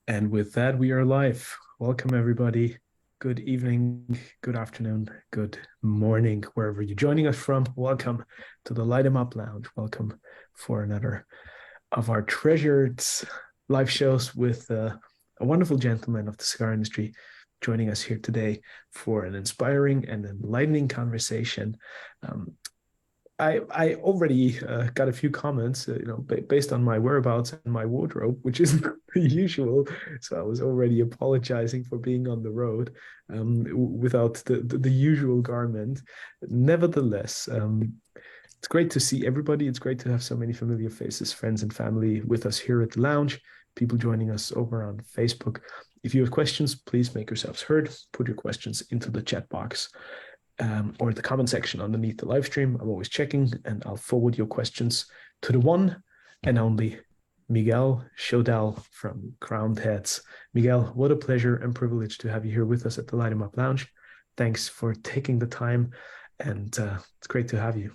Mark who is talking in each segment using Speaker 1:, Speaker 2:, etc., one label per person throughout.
Speaker 1: And with that, we are live. Welcome, everybody. Good evening, good afternoon, good morning, wherever you're joining us from. Welcome to the Light 'em Up Lounge. Welcome for another of our treasured live shows with a wonderful gentleman of the cigar industry joining us here today for an inspiring and enlightening conversation. Um, I already got a few comments, based on my whereabouts and my wardrobe, which isn't usual. So I was already apologizing for being on the road without the usual garment. Nevertheless, it's great to see everybody. It's great to have so many familiar faces, friends and family with us here at the lounge, people joining us over on Facebook. If you have questions, please make yourselves heard. Put your questions into the chat box or the comment section underneath the live stream. I'm always checking and I'll forward your questions to the one and only Miguel Schoedel from Crowned Heads. Miguel, what a pleasure and privilege to have you here with us at the Light 'em Up Lounge. Thanks for taking the time, and it's great to have you.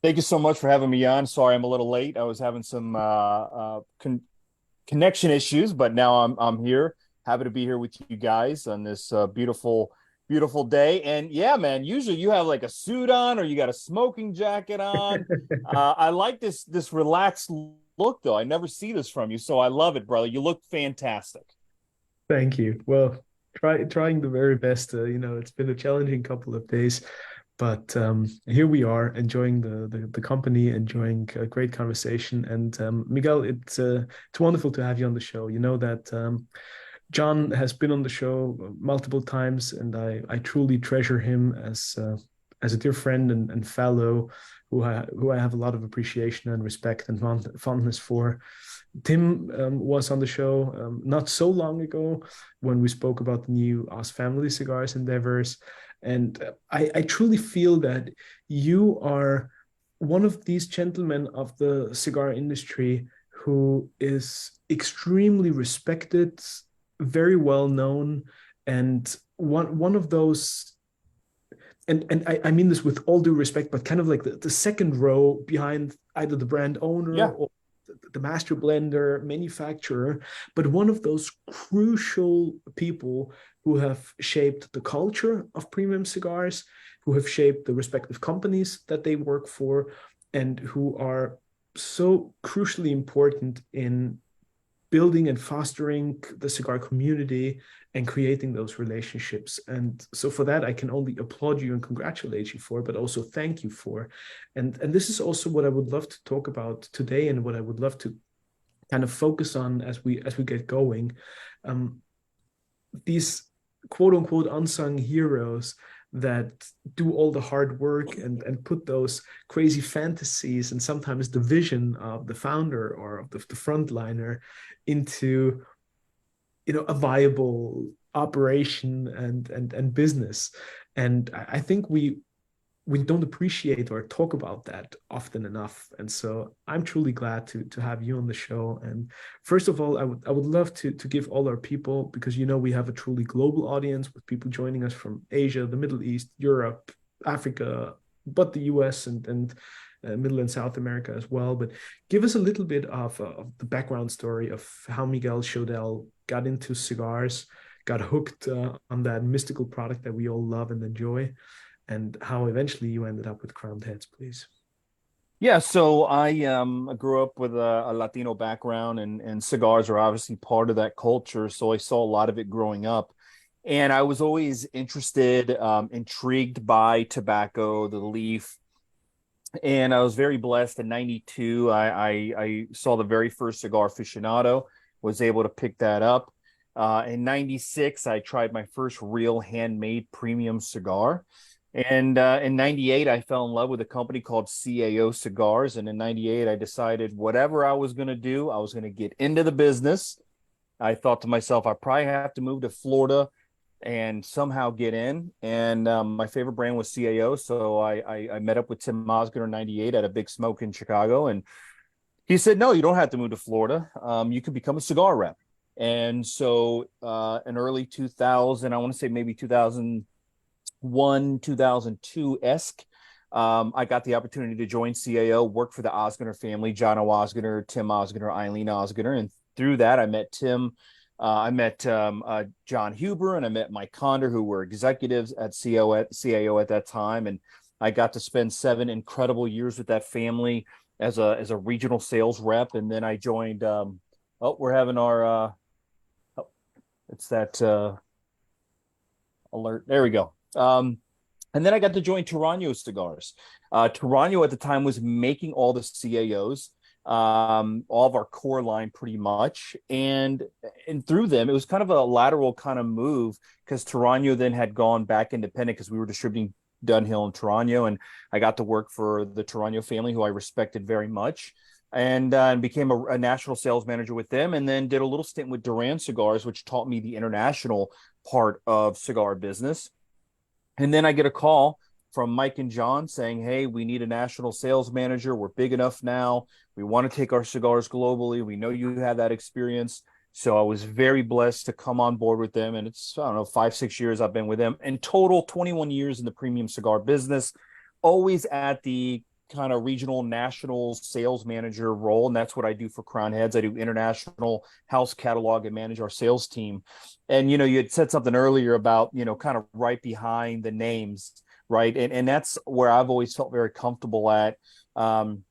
Speaker 2: Thank you so much for having me on. Sorry, I'm a little late. I was having some connection issues, but now I'm here. Happy to be here with you guys on this beautiful day. And yeah, man, usually you have like a suit on or you got a smoking jacket on. I like this relaxed look though. I never see this from you, so I love it, brother. You look fantastic.
Speaker 1: Thank you. Well, trying the very best. It's been a challenging couple of days, but here we are enjoying the company, enjoying a great conversation. And Miguel, it's wonderful to have you on the show. You know that John has been on the show multiple times, and I truly treasure him as a dear friend and fellow who I have a lot of appreciation and respect and fondness for. Tim was on the show not so long ago when we spoke about the new Oz Family Cigars endeavors. And I truly feel that you are one of these gentlemen of the cigar industry who is extremely respected, very well known, and one of those, and I mean this with all due respect, but kind of like the second row behind either the brand owner
Speaker 2: Yeah.
Speaker 1: or the master blender manufacturer, but one of those crucial people who have shaped the culture of premium cigars, who have shaped the respective companies that they work for, and who are so crucially important in building and fostering the cigar community and creating those relationships. And so for that, I can only applaud you and congratulate you for, but also thank you for. And this is also what I would love to talk about today, and what I would love to kind of focus on as we get going. Um, these quote unquote unsung heroes that do all the hard work and put those crazy fantasies and sometimes the vision of the founder or of the frontliner into a viable operation and business. And I think we don't appreciate or talk about that often enough. And so I'm truly glad to have you on the show. And first of all, I would love to give all our people, because we have a truly global audience with people joining us from Asia, the Middle East, Europe, Africa, but the US and Middle and South America as well. But give us a little bit of the background story of how Miguel Schoedel got into cigars, got hooked on that mystical product that we all love and enjoy, and how eventually you ended up with Crowned Heads, please.
Speaker 2: Yeah, so I grew up with a Latino background and cigars are obviously part of that culture. So I saw a lot of it growing up. And I was always interested, intrigued by tobacco, the leaf. And I was very blessed in 92. I saw the very first cigar aficionado, was able to pick that up. In 96, I tried my first real handmade premium cigar. And in 98, I fell in love with a company called CAO Cigars. And in 98, I decided whatever I was going to do, I was going to get into the business. I thought to myself, I probably have to move to Florida and somehow get in. And my favorite brand was CAO. So I met up with Tim Osgood in 98 at a big smoke in Chicago. And he said, no, you don't have to move to Florida. You could become a cigar rep. And so in early 2000, I want to say maybe 2001, 2002-esque, I got the opportunity to join CAO, work for the Osgood family, John O. Osgood, Tim Osgood, Eileen Osgood. And through that, I met Tim I met John Huber and I met Mike Conder, who were executives at CAO at that time, and I got to spend 7 incredible years with that family as a regional sales rep, and then I joined. Oh, we're having our oh, it's that alert. There we go. And then I got to join Torano Cigars. Torano at the time was making all the CAOs, all of our core line pretty much, and through them it was kind of a lateral kind of move because Torano then had gone back independent because we were distributing Dunhill and Torano, and I got to work for the Torano family, who I respected very much, and became a national sales manager with them, and then did a little stint with Duran Cigars, which taught me the international part of cigar business. And then I get a call from Mike and John saying, hey, we need a national sales manager. We're big enough now. We want to take our cigars globally. We know you have that experience. So I was very blessed to come on board with them. And it's, I don't know, 5-6 years I've been with them. In total, 21 years in the premium cigar business, always at the kind of regional national sales manager role. And that's what I do for Crown Heads. I do international house catalog and manage our sales team. And, you had said something earlier about, kind of right behind the names, right? And that's where I've always felt very comfortable at, playing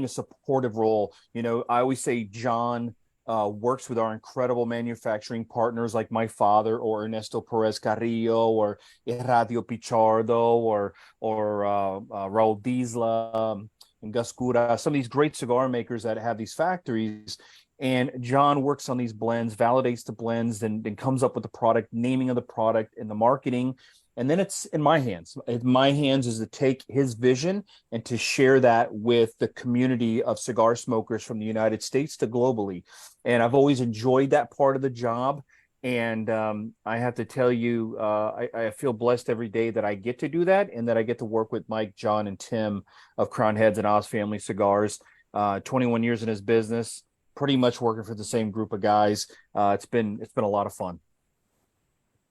Speaker 2: a supportive role. I always say John works with our incredible manufacturing partners like my father or Ernesto Perez Carrillo or Eradio Pichardo or Raul Disla and Gus Cura, some of these great cigar makers that have these factories. And John works on these blends, validates the blends, and then comes up with the product, naming of the product and the marketing. And then it's in my hands. In my hands is to take his vision and to share that with the community of cigar smokers from the United States to globally. And I've always enjoyed that part of the job. And I have to tell you, I feel blessed every day that I get to do that and that I get to work with Mike, John, and Tim of Crown Heads and Oz Family Cigars. 21 years in his business, pretty much working for the same group of guys. It's been a lot of fun.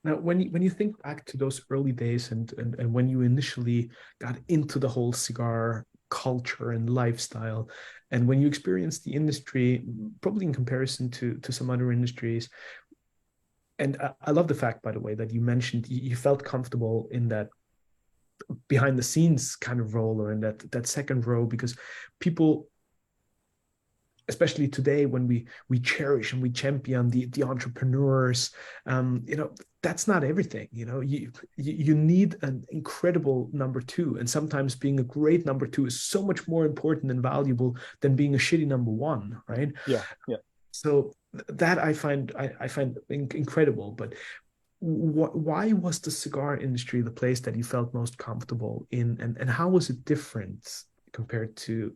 Speaker 1: Now, when you think back to those early days and when you initially got into the whole cigar culture and lifestyle, and when you experienced the industry, probably in comparison to some other industries, and I love the fact, by the way, that you mentioned you felt comfortable in that behind the scenes kind of role or in that second row, because people, especially today when we cherish and we champion the entrepreneurs, that's not everything. You need an incredible number two, and sometimes being a great number two is so much more important and valuable than being a shitty number one, right?
Speaker 2: Yeah.
Speaker 1: So that I find incredible. But why was the cigar industry the place that you felt most comfortable in, and how was it different compared to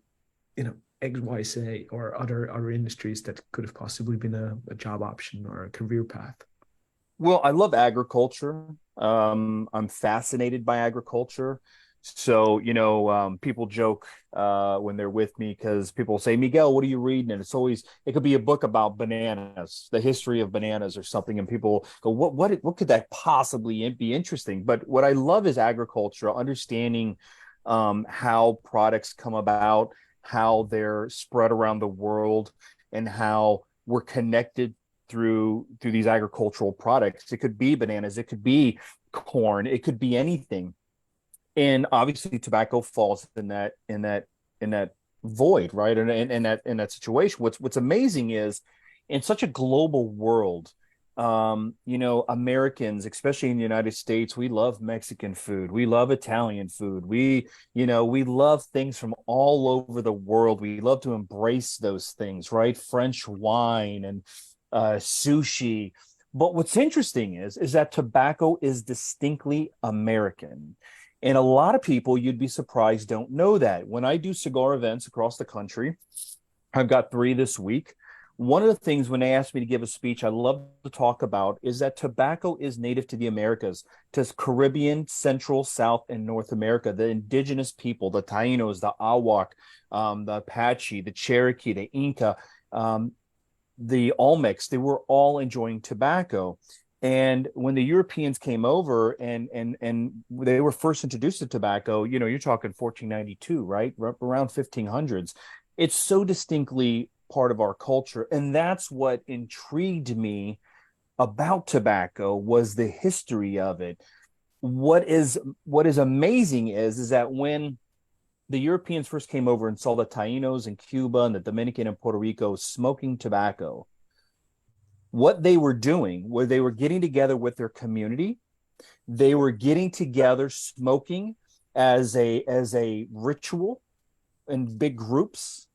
Speaker 1: XYZ or other industries that could have possibly been a job option or a career path?
Speaker 2: Well, I love agriculture. I'm fascinated by agriculture. So, people joke when they're with me because people say, Miguel, what are you reading? And it could be a book about bananas, the history of bananas or something. And people go, what could that possibly be interesting? But what I love is agriculture, understanding how products come about, how they're spread around the world, and how we're connected through these agricultural products. It could be bananas, it could be corn, it could be anything. And obviously tobacco falls in that void, right? And in that situation. What's amazing is in such a global world, Americans, especially in the United States, we love Mexican food. We love Italian food. We love things from all over the world. We love to embrace those things, right? French wine and sushi. But what's interesting is that tobacco is distinctly American. And a lot of people, you'd be surprised, don't know that. When I do cigar events across the country, I've got 3 this week. One of the things when they ask me to give a speech, I love to talk about is that tobacco is native to the Americas, to Caribbean, Central, South, and North America. The indigenous people, the Tainos, the Awak, the Apache, the Cherokee, the Inca, the Olmecs, they were all enjoying tobacco. And when the Europeans came over and they were first introduced to tobacco, you're talking 1492, right? Around 1500s. It's so distinctly part of our culture. And that's what intrigued me about tobacco, was the history of it. What is amazing is that when the Europeans first came over and saw the Tainos in Cuba and the Dominican and Puerto Rico smoking tobacco, what they were doing was they were getting together with their community. They were getting together smoking as a ritual in big groups.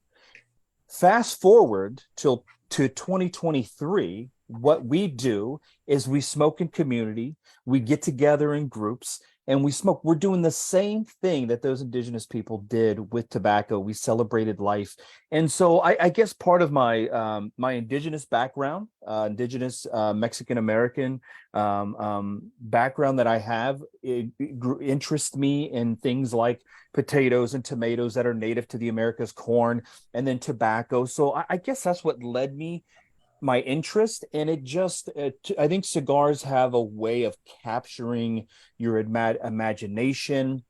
Speaker 2: Fast forward to 2023, what we do is we smoke in community, we get together in groups, and we smoke. We're doing the same thing that those indigenous people did with tobacco. We celebrated life. And so I guess part of my indigenous background, indigenous Mexican American background that I have, it interests me in things like potatoes and tomatoes that are native to the Americas, corn, and then tobacco. So I guess that's what led me my interest. And I think cigars have a way of capturing your imagination.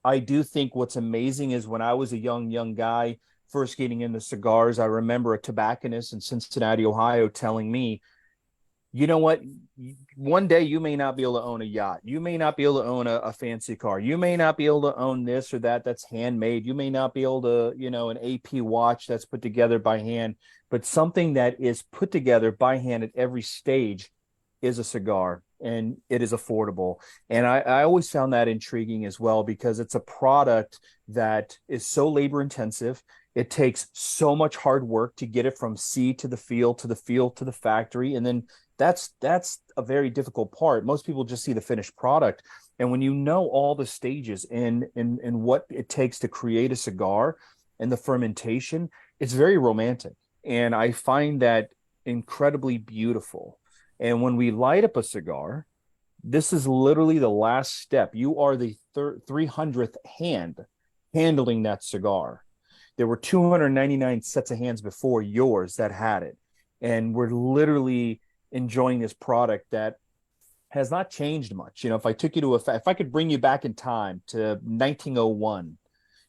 Speaker 2: I do think what's amazing is when I was a young guy first getting into cigars, I remember a tobacconist in Cincinnati, Ohio, telling me, you know what, one day you may not be able to own a yacht, you may not be able to own a fancy car, you may not be able to own this or that's handmade, you may not be able to, an AP watch that's put together by hand, but something that is put together by hand at every stage is a cigar, and it is affordable. And I always found that intriguing as well, because it's a product that is so labor intensive. It takes so much hard work to get it from seed to the field, to the field, to the factory. And then that's a very difficult part. Most people just see the finished product. And when you know all the stages and what it takes to create a cigar and the fermentation, it's very romantic. And I find that incredibly beautiful. And when we light up a cigar, this is literally the last step. You are the 300th hand handling that cigar. There were 299 sets of hands before yours that had it. And we're literally enjoying this product that has not changed much. If I took you to if I could bring you back in time to 1901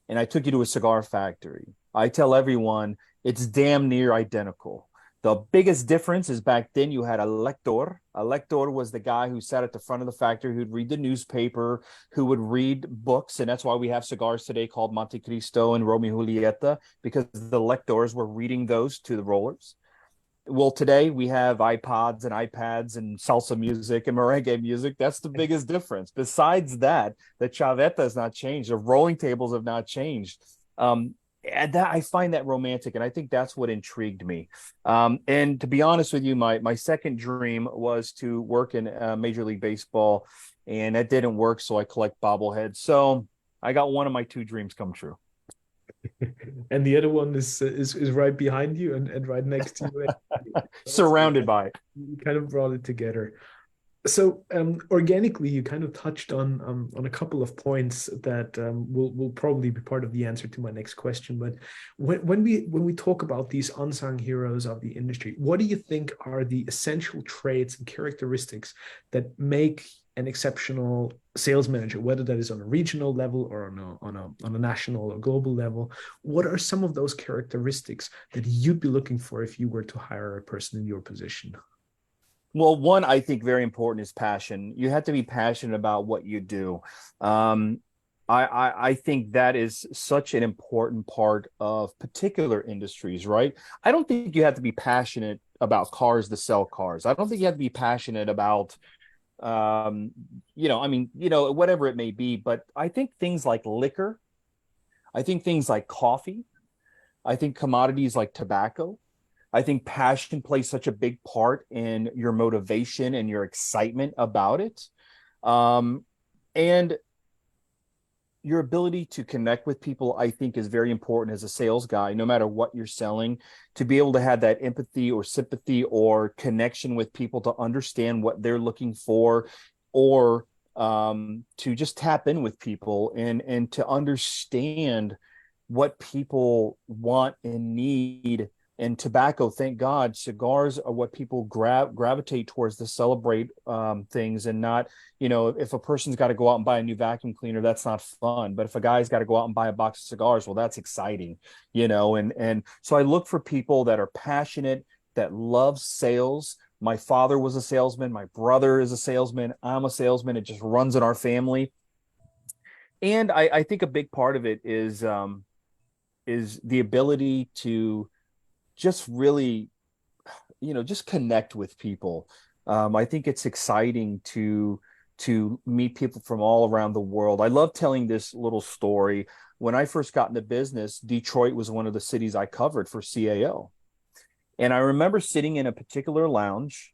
Speaker 2: and I took you to a cigar factory, I tell everyone it's damn near identical. The biggest difference is back then you had a lector. A lector was the guy who sat at the front of the factory, who'd read the newspaper, who would read books. And that's why we have cigars today called Monte Cristo and Romeo and Julieta, because the lectors were reading those to the rollers. Well, today we have iPods and iPads and salsa music and merengue music. That's the biggest difference. Besides that, the chaveta has not changed. The rolling tables have not changed. And that, I find that romantic, and I think that's what intrigued me. And to be honest with you, my second dream was to work in Major League Baseball, and that didn't work, so I collect bobbleheads. So I got one of my two dreams come true.
Speaker 1: And the other one is right behind you and right next to you.
Speaker 2: Surrounded by it.
Speaker 1: You kind of brought it together. So organically, you kind of touched on a couple of points that will probably be part of the answer to my next question. But when we talk about these unsung heroes of the industry, what do you think are the essential traits and characteristics that make an exceptional sales manager, whether that is on a regional level or on a national or global level? What are some of those characteristics that you'd be looking for if you were to hire a person in your position?
Speaker 2: Well, one, I think very important is passion. You have to be passionate about what you do. I think that is such an important part of particular industries, right? I don't think you have to be passionate about cars to sell cars. I don't think you have to be passionate about whatever it may be. But I think things like liquor, I think things like coffee, I think commodities like tobacco, I think passion plays such a big part in your motivation and your excitement about it. And your ability to connect with people, I think, is very important as a sales guy, no matter what you're selling, to be able to have that empathy or sympathy or connection with people to understand what they're looking for, or to just tap in with people and to understand what people want and need And tobacco, thank God, cigars are what people gravitate towards to celebrate things, and not, if a person's got to go out and buy a new vacuum cleaner, that's not fun. But if a guy's got to go out and buy a box of cigars, well, that's exciting, and so I look for people that are passionate, that love sales. My father was a salesman. My brother is a salesman. I'm a salesman. It just runs in our family. And I think a big part of it is the ability to just really, just connect with people. I think it's exciting to meet people from all around the world. I love telling this little story. When I first got into business, Detroit was one of the cities I covered for CAO. And I remember sitting in a particular lounge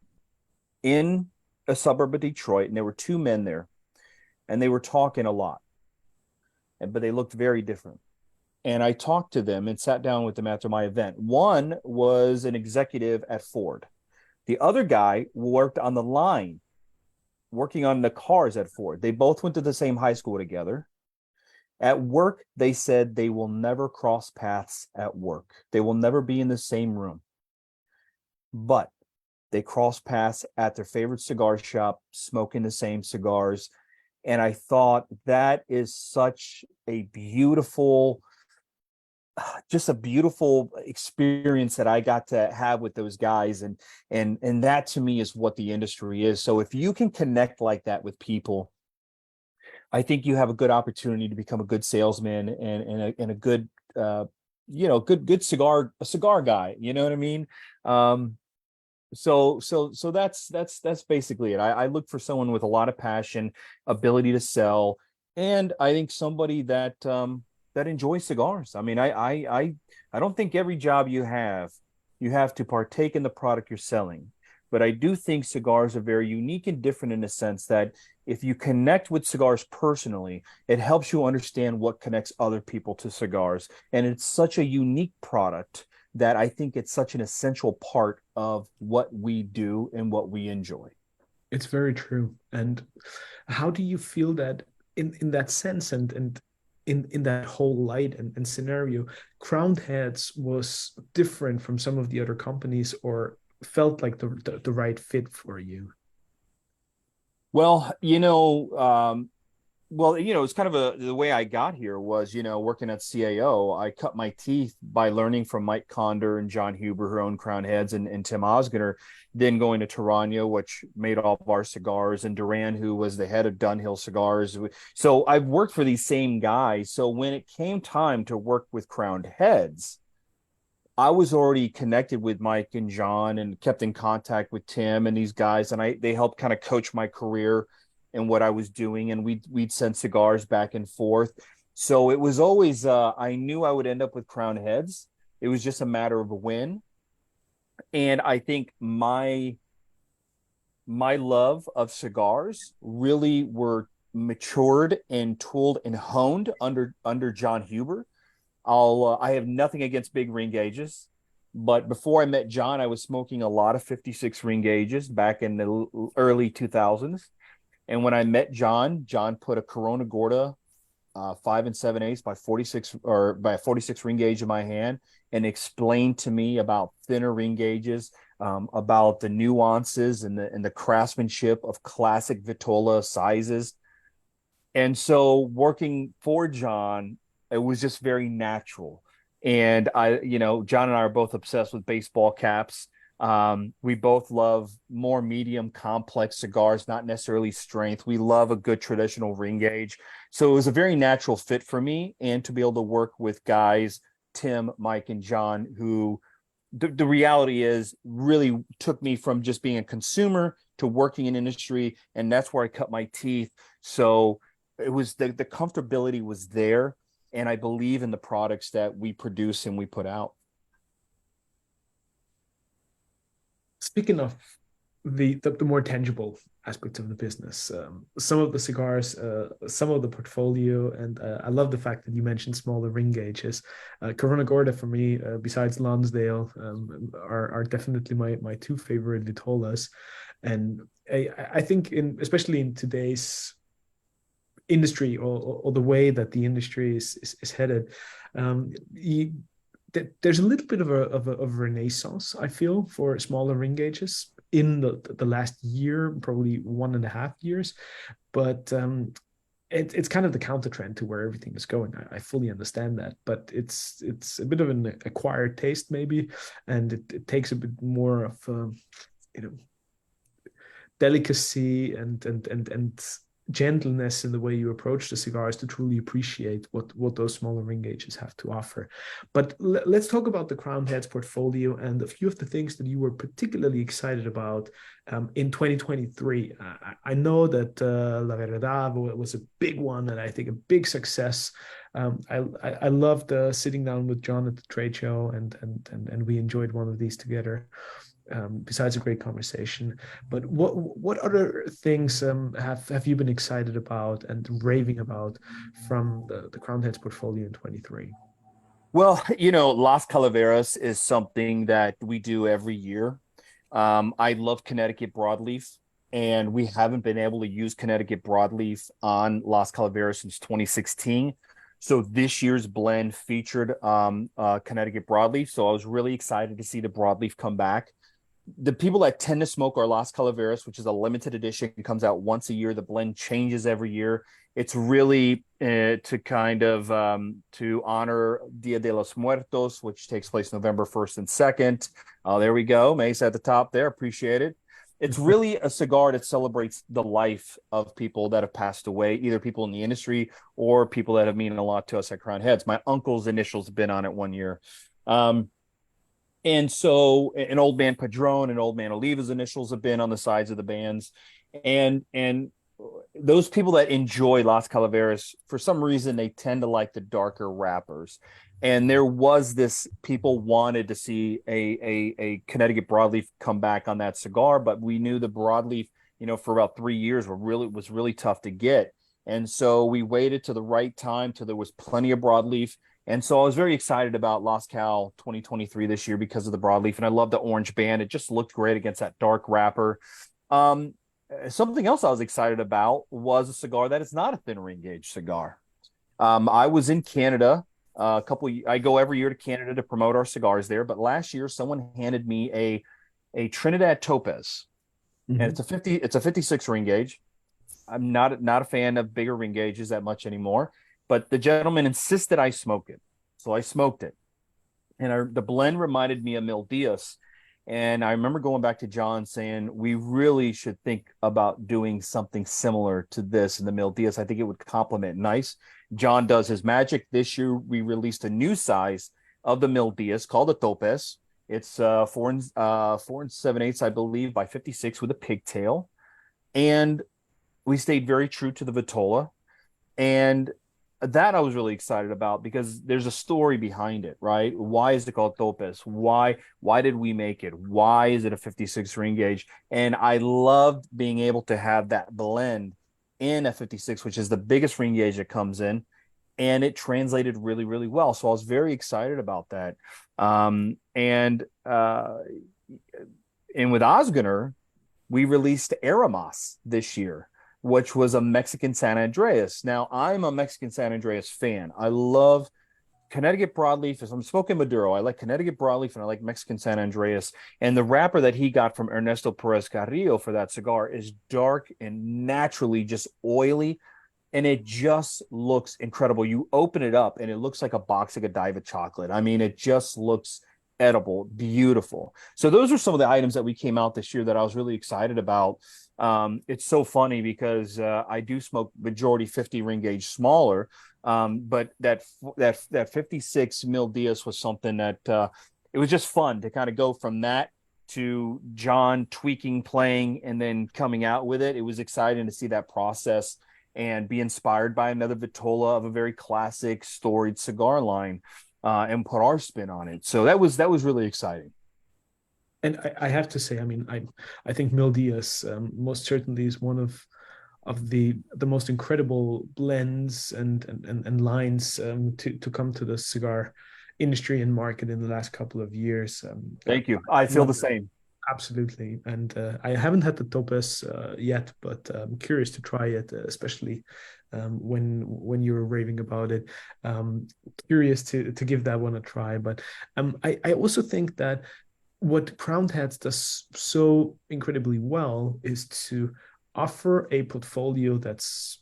Speaker 2: in a suburb of Detroit, and there were two men there, and they were talking a lot, but they looked very different. And I talked to them and sat down with them after my event. One was an executive at Ford. The other guy worked on the line, working on the cars at Ford. They both went to the same high school together. At work, they said they will never cross paths at work. They will never be in the same room. But they cross paths at their favorite cigar shop, smoking the same cigars. And I thought that is such a beautiful, just a beautiful experience that I got to have with those guys. And that to me is what the industry is. So if you can connect like that with people, I think you have a good opportunity to become a good salesman and a good, good cigar guy. You know what I mean? So that's basically it. I look for someone with a lot of passion, ability to sell, and I think somebody that that enjoys cigars. I mean, I don't think every job you have to partake in the product you're selling, but I do think cigars are very unique and different in the sense that if you connect with cigars personally, it helps you understand what connects other people to cigars, and it's such a unique product that I think it's such an essential part of what we do and what we enjoy.
Speaker 1: It's very true. And how do you feel that in that sense and in that whole light and scenario, Crowned Heads was different from some of the other companies or felt like the right fit for you?
Speaker 2: Well, it's kind of the way I got here was, working at CAO. I cut my teeth by learning from Mike Conder and John Huber, who owned Crown Heads, and Tim Osgener, then going to Tarano, which made all of our cigars, and Duran, who was the head of Dunhill Cigars. So I've worked for these same guys. So when it came time to work with Crowned Heads, I was already connected with Mike and John and kept in contact with Tim and these guys, and they helped kind of coach my career and what I was doing, and we'd send cigars back and forth. So it was always I knew I would end up with Crown Heads. It was just a matter of when. And I think my love of cigars really were matured and tooled and honed under John Huber. I have nothing against big ring gauges, but before I met John, I was smoking a lot of 56 ring gauges back in the early 2000s. And when I met John put a Corona Gorda 5 7/8 by 46 or by a 46 ring gauge in my hand and explained to me about thinner ring gauges, about the nuances and the craftsmanship of classic Vitola sizes. And so working for John, it was just very natural. And John and I are both obsessed with baseball caps. We both love more medium complex cigars, not necessarily strength. We love a good traditional ring gauge. So it was a very natural fit for me, and to be able to work with guys, Tim, Mike, and John, who the reality is really took me from just being a consumer to working in industry. And that's where I cut my teeth. So it was the comfortability was there. And I believe in the products that we produce and we put out.
Speaker 1: Speaking of the more tangible aspects of the business, some of the cigars, some of the portfolio, and I love the fact that you mentioned smaller ring gauges. Corona Gorda for me, besides Lonsdale, are definitely my two favorite Vitolas, and I think especially in today's industry or the way that the industry is headed, there's a little bit of a renaissance, I feel, for smaller ring gauges in the last year, probably 1.5 years. But it's kind of the counter trend to where everything is going. I fully understand that, but it's a bit of an acquired taste maybe, and it takes a bit more of you know delicacy and gentleness in the way you approach the cigars to truly appreciate what those smaller ring gauges have to offer. But let's talk about the Crowned Heads portfolio and a few of the things that you were particularly excited about in 2023. I know that La Verdad was a big one, and I think a big success. I loved sitting down with John at the trade show, and we enjoyed one of these together. Besides a great conversation, but what other things have you been excited about and raving about from the Crowned Heads portfolio in 23?
Speaker 2: Well, Las Calaveras is something that we do every year. I love Connecticut broadleaf, and we haven't been able to use Connecticut broadleaf on Las Calaveras since 2016. So this year's blend featured Connecticut broadleaf. So I was really excited to see the broadleaf come back. The people that tend to smoke our Las Calaveras, which is a limited edition, comes out once a year. The blend changes every year. It's really to kind of to honor Dia de los Muertos, which takes place November 1st and 2nd. There we go. Mace at the top there. Appreciate it. It's really a cigar that celebrates the life of people that have passed away, either people in the industry or people that have meant a lot to us at Crowned Heads. My uncle's initials have been on it one year. And so an Old Man Padron and Old Man Oliva's initials have been on the sides of the bands. And those people that enjoy Las Calaveras, for some reason, they tend to like the darker wrappers. And there was this, people wanted to see a Connecticut broadleaf come back on that cigar, but we knew the broadleaf, for about 3 years was really tough to get. And so we waited to the right time till there was plenty of broadleaf. And so I was very excited about Las Cal 2023 this year because of the broadleaf, and I love the orange band. It just looked great against that dark wrapper. Something else I was excited about was a cigar that is not a thin ring gauge cigar. I was in Canada I go every year to Canada to promote our cigars there, but last year someone handed me a Trinidad Topaz, and it's a 56 ring gauge. I'm not a fan of bigger ring gauges that much anymore. But the gentleman insisted I smoke it. So I smoked it. And the blend reminded me of Mil Diaz. And I remember going back to John saying, we really should think about doing something similar to this in the Mil Diaz. I think it would complement nice. John does his magic. This year, we released a new size of the Mil Diaz called the Topaz. It's 4 7/8, I believe, by 56 with a pigtail. And we stayed very true to the Vitola. And that I was really excited about because there's a story behind it, right? Why is it called Topaz? Why did we make it? Why is it a 56 ring gauge? And I loved being able to have that blend in a 56, which is the biggest ring gauge that comes in, and it translated really, really well. So I was very excited about that. And with Osgener, we released Aramas this year, which was a Mexican San Andreas. Now, I'm a Mexican San Andreas fan. I love Connecticut broadleaf. If I'm smoking Maduro, I like Connecticut broadleaf and I like Mexican San Andreas. And the wrapper that he got from Ernesto Perez Carrillo for that cigar is dark and naturally just oily. And it just looks incredible. You open it up and it looks like a box of Godiva chocolate. I mean, it just looks edible, beautiful. So those are some of the items that we came out this year that I was really excited about. It's so funny because I do smoke majority 50 ring gauge smaller, but that 56 Mil Diaz was something that it was just fun to kind of go from that to John tweaking, playing, and then coming out with it. It was exciting to see that process and be inspired by another Vitola of a very classic storied cigar line and put our spin on it. So that was really exciting.
Speaker 1: And I have to say, I mean, I think Mil Diaz most certainly is one of the most incredible blends and lines to come to the cigar industry and market in the last couple of years.
Speaker 2: Thank you. I feel the same.
Speaker 1: Absolutely. And I haven't had the topaz yet, but I'm curious to try it, especially when you were raving about it. Um, Curious to give that one a try. But I also think that what Crowned Heads does so incredibly well is to offer a portfolio that's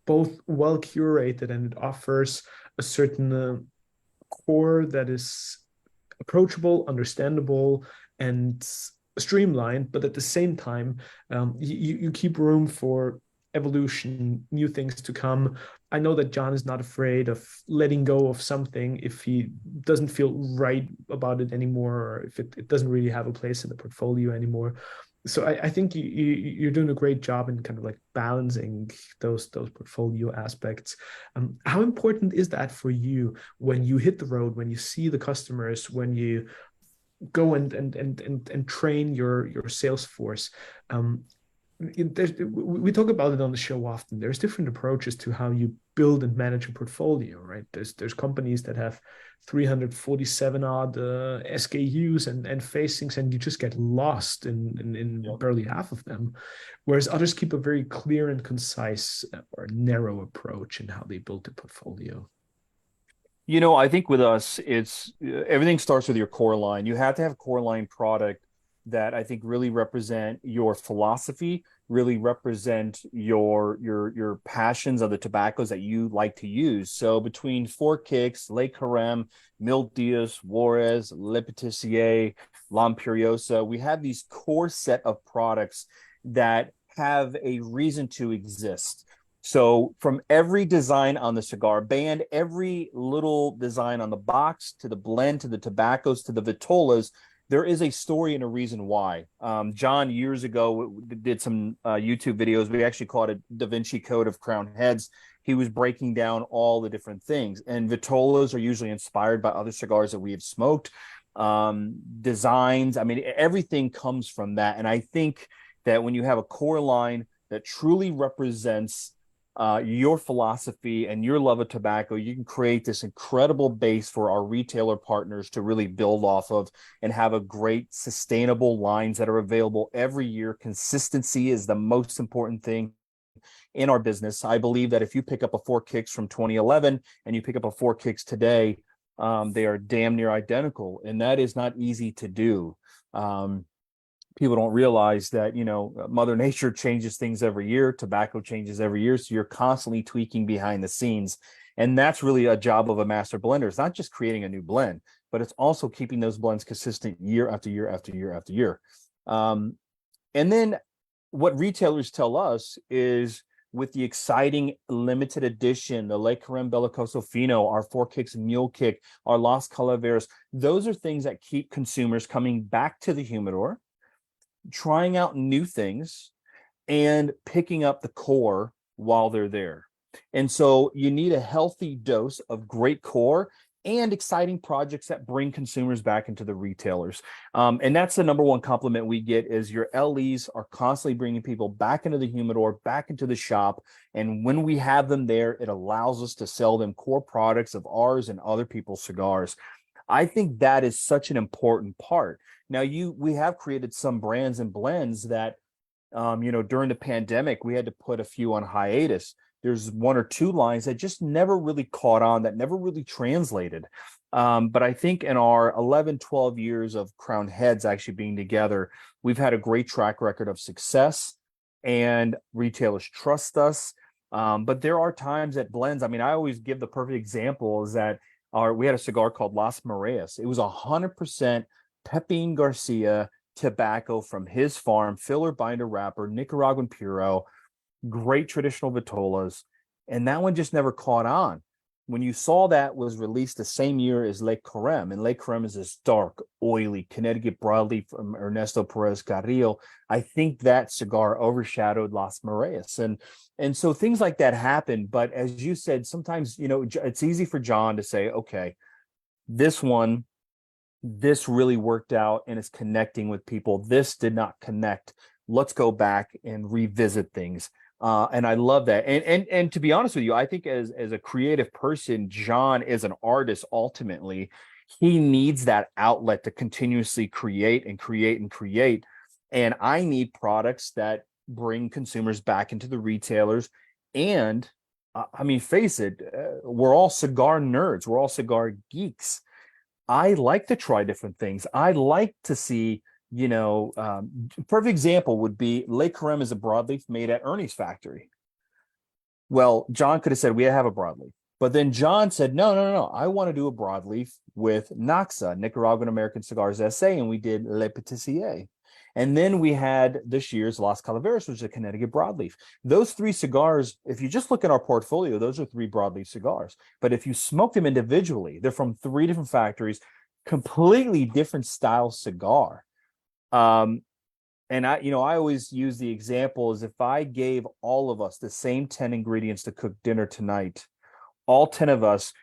Speaker 1: both well curated, and it offers a certain core that is approachable, understandable, and streamlined, but at the same time, you keep room for evolution, new things to come. I know that John is not afraid of letting go of something if he doesn't feel right about it anymore, or if it doesn't really have a place in the portfolio anymore. So I think you're doing a great job in kind of like balancing those portfolio aspects. How important is that for you when you hit the road, when you see the customers, when you go and train your sales force? We talk about it on the show often. There's different approaches to how you build and manage a portfolio, right? There's companies that have 347 odd SKUs and facings, and you just get lost in
Speaker 2: Yep.
Speaker 1: barely half of them, whereas others keep a very clear and concise or narrow approach in how they build their portfolio.
Speaker 2: I think with us, it's everything starts with your core line. You have to have a core line product that I think really represent your philosophy, really represent your passions of the tobaccos that you like to use. So between Four Kicks, Le Carême, Mil Dias, Juarez, Le Patissier, L'Imperiosa, we have these core set of products that have a reason to exist. So from every design on the cigar band, every little design on the box, to the blend, to the tobaccos, to the vitolas, there is a story and a reason why. John years ago did some YouTube videos. We actually called it Da Vinci Code of Crown Heads. He was breaking down all the different things. And vitolas are usually inspired by other cigars that we have smoked. Designs, I mean, everything comes from that. And I think that when you have a core line that truly represents your philosophy and your love of tobacco, you can create this incredible base for our retailer partners to really build off of and have a great sustainable lines that are available every year. Consistency is the most important thing in our business. I believe that if you pick up a Four Kicks from 2011 and you pick up a Four Kicks today, they are damn near identical, and that is not easy to do. People don't realize that Mother Nature changes things every year, tobacco changes every year, so you're constantly tweaking behind the scenes, and that's really a job of a master blender. It's not just creating a new blend, but it's also keeping those blends consistent year after year after year after year. And then what retailers tell us is, with the exciting limited edition, the Le Carême Bellicoso Fino, our Four Kicks Mule Kick, our Las Calaveras, those are things that keep consumers coming back to the humidor, trying out new things, and picking up the core while they're there. And so you need a healthy dose of great core and exciting projects that bring consumers back into the retailers. And that's the number one compliment we get, is your LEs are constantly bringing people back into the humidor, back into the shop. And when we have them there, it allows us to sell them core products of ours and other people's cigars. I think that is such an important part. Now, we have created some brands and blends that, during the pandemic, we had to put a few on hiatus. There's one or two lines that just never really caught on, that never really translated. But I think in our 11, 12 years of Crown Heads actually being together, we've had a great track record of success, and retailers trust us. But there are times that blends, I mean, I always give the perfect example is that we had a cigar called Las Mareas. It was 100% Pepin Garcia tobacco from his farm, filler, binder, wrapper, Nicaraguan Puro, great traditional vitolas. And that one just never caught on. When you saw that was released the same year as Le Carême, and Le Carême is this dark, oily Connecticut broadleaf from Ernesto Perez Carrillo, I think that cigar overshadowed Las Mareas. And so things like that happen. But as you said, sometimes, it's easy for John to say, okay, this really worked out and is connecting with people. This did not connect. Let's go back and revisit things. And I love that. And to be honest with you, I think as a creative person, John is an artist ultimately. He needs that outlet to continuously create and create and create. And I need products that bring consumers back into the retailers. And I mean, face it, we're all cigar nerds, we're all cigar geeks. I like to try different things. I like to see, perfect example would be Le Carême is a broadleaf made at Ernie's factory. Well, John could have said, we have a broadleaf. But then John said, no, no, no, no. I want to do a broadleaf with NACSA, Nicaraguan American Cigars SA, and we did Le Patissier. And then we had this year's Las Calaveras, which is a Connecticut broadleaf. Those three cigars, if you just look at our portfolio, those are three broadleaf cigars. But if you smoke them individually, they're from three different factories, completely different style cigar. And I always use the example as if I gave all of us the same 10 ingredients to cook dinner tonight, all 10 of us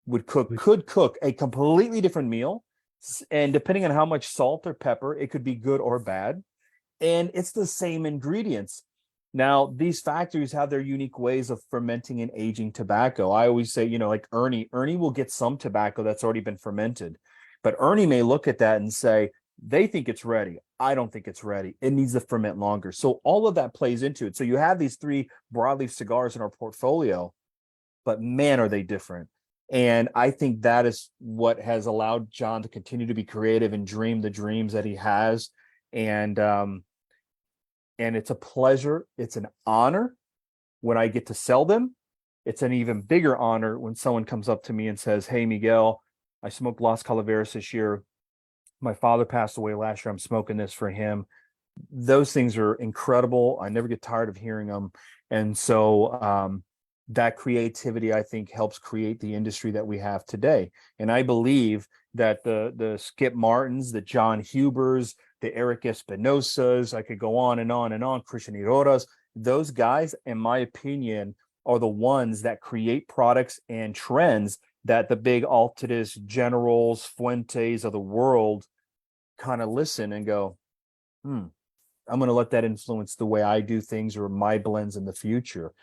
Speaker 2: could cook a completely different meal. And depending on how much salt or pepper, it could be good or bad. And it's the same ingredients. Now, these factories have their unique ways of fermenting and aging tobacco. I always say, like Ernie will get some tobacco that's already been fermented. But Ernie may look at that and say, they think it's ready. I don't think it's ready. It needs to ferment longer. So all of that plays into it. So you have these three broadleaf cigars in our portfolio, but man, are they different. And I think that is what has allowed John to continue to be creative and dream the dreams that he has. And it's a pleasure. It's an honor when I get to sell them. It's an even bigger honor when someone comes up to me and says, hey, Miguel, I smoked Las Calaveras this year. My father passed away last year. I'm smoking this for him. Those things are incredible. I never get tired of hearing them. And so that creativity, I think, helps create the industry that we have today. And I believe that the Skip Martins, the John Hubers, the Eric Espinosas, I could go on and on and on, Christian Irodas, those guys, in my opinion, are the ones that create products and trends that the big Altadis, Generals, Fuentes of the world kind of listen and go, I'm going to let that influence the way I do things or my blends in the future.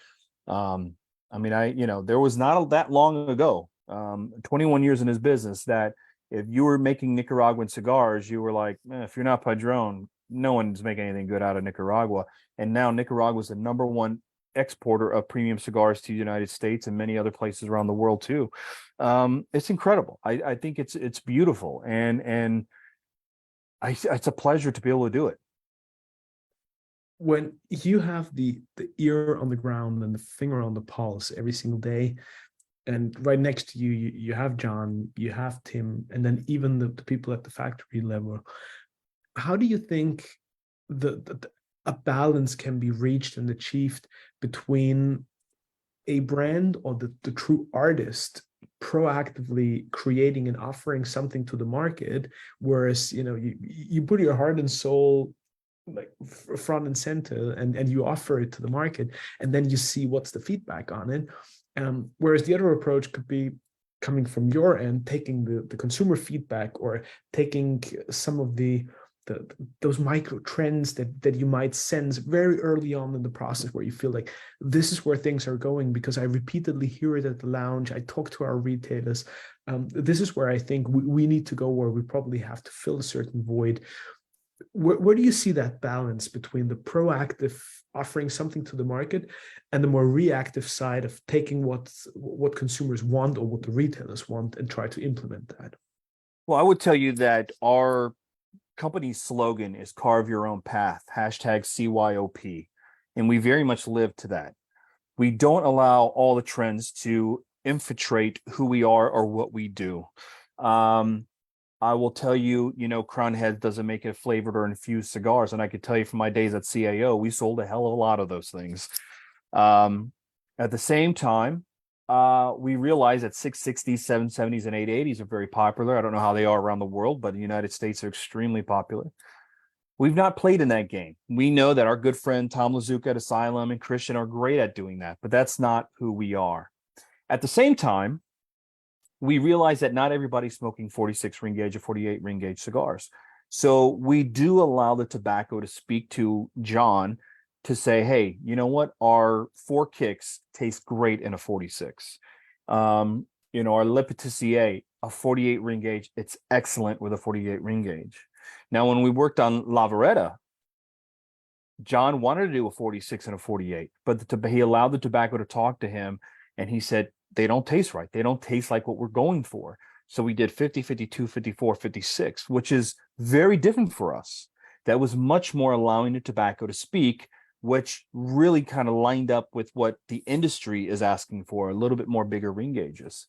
Speaker 2: I mean, there was not that long ago, 21 years in his business, that if you were making Nicaraguan cigars, you were like, if you're not Padron, no one's making anything good out of Nicaragua. And now Nicaragua is the number one exporter of premium cigars to the United States and many other places around the world too. It's incredible. I think it's beautiful. And it's a pleasure to be able to do it.
Speaker 1: When you have the ear on the ground and the finger on the pulse every single day, and right next to you, you have John, you have Tim, and then even the people at the factory level, how do you think a balance can be reached and achieved between a brand or the true artist proactively creating and offering something to the market, whereas you put your heart and soul like front and center and you offer it to the market, and then you see what's the feedback on it, whereas the other approach could be coming from your end, taking the consumer feedback or taking some of those micro trends that you might sense very early on in the process, where you feel like this is where things are going because I repeatedly hear it at the lounge, I talk to our retailers, this is where I think we need to go, where we probably have to fill a certain void. Where do you see that balance between the proactive offering something to the market and the more reactive side of taking what consumers want or what the retailers want and try to implement that?
Speaker 2: Well, I would tell you that our company's slogan is carve your own path, #CYOP. And we very much live to that. We don't allow all the trends to infiltrate who we are or what we do. I will tell you, Crown Head doesn't make it flavored or infused cigars. And I could tell you from my days at CAO, we sold a hell of a lot of those things. At the same time, we realize that 660s, 770s, and 880s are very popular. I don't know how they are around the world, but in the United States, they're extremely popular. We've not played in that game. We know that our good friend Tom Lazuka at Asylum and Christian are great at doing that, but that's not who we are. At the same time, we realize that not everybody's smoking 46 ring gauge or 48 ring gauge cigars. So we do allow the tobacco to speak to John to say, hey, you know what? Our 4 kicks taste great in a 46. our Le Patissier, a 48 ring gauge, it's excellent with a 48 ring gauge. Now, when we worked on La Vereda, John wanted to do a 46 and a 48, but he allowed the tobacco to talk to him, and he said, they don't taste right. They don't taste like what we're going for. So we did 50, 52, 54, 56, which is very different for us. That was much more allowing the tobacco to speak, which really kind of lined up with what the industry is asking for, a little bit more bigger ring gauges.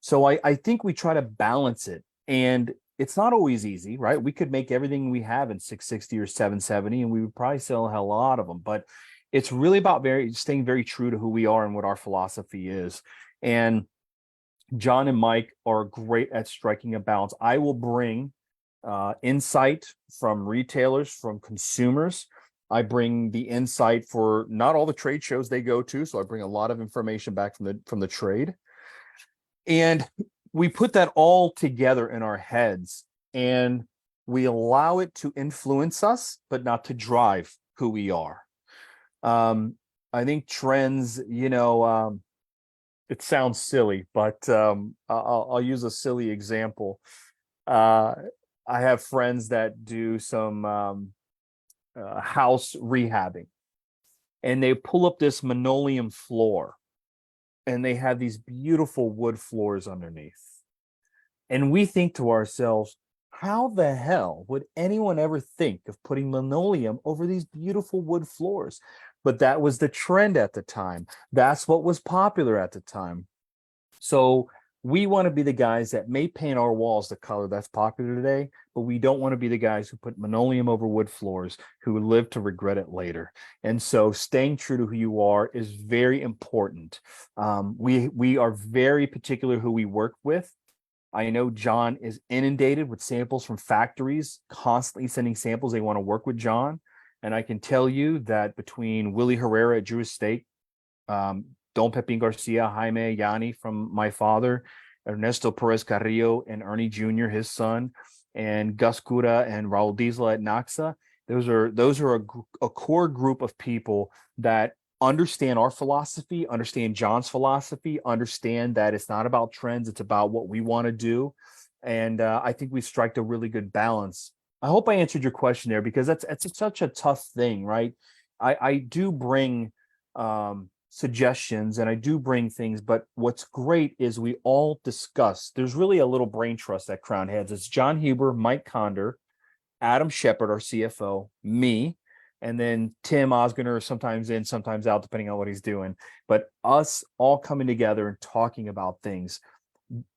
Speaker 2: So I think we try to balance it. And it's not always easy, right? We could make everything we have in 660 or 770, and we would probably sell a hell of a lot of them. But it's really about staying very true to who we are and what our philosophy is. And John and Mike are great at striking a balance. I will bring insight from retailers, from consumers. I bring the insight for not all the trade shows they go to, so I bring a lot of information back from the trade. And we put that all together in our heads, and we allow it to influence us, but not to drive who we are. I think trends, it sounds silly, but I'll use a silly example. I have friends that do some house rehabbing, and they pull up this linoleum floor, and they have these beautiful wood floors underneath. And we think to ourselves, how the hell would anyone ever think of putting linoleum over these beautiful wood floors? But that was the trend at the time. That's what was popular at the time. So we want to be the guys that may paint our walls the color that's popular today, but we don't want to be the guys who put linoleum over wood floors who live to regret it later. And so staying true to who you are is very important. We are very particular who we work with. I know John is inundated with samples from factories, constantly sending samples. They want to work with John. And I can tell you that between Willie Herrera at Drew Estate, Don Pepin Garcia, Jaime Yanni from my father, Ernesto Perez Carrillo and Ernie Jr., his son, and Gus Cura and Raul Diesel at Naxa, those are a core group of people that understand our philosophy, understand John's philosophy, understand that it's not about trends, it's about what we want to do. And I think we strike a really good balance. I hope I answered your question there, because that's such a tough thing, right? I do bring suggestions and I do bring things, but what's great is we all discuss. There's really a little brain trust at Crown Heads. It's John Huber, Mike Conder, Adam Shepard, our CFO, me, and then Tim Osgoner, sometimes in, sometimes out, depending on what he's doing. But us all coming together and talking about things.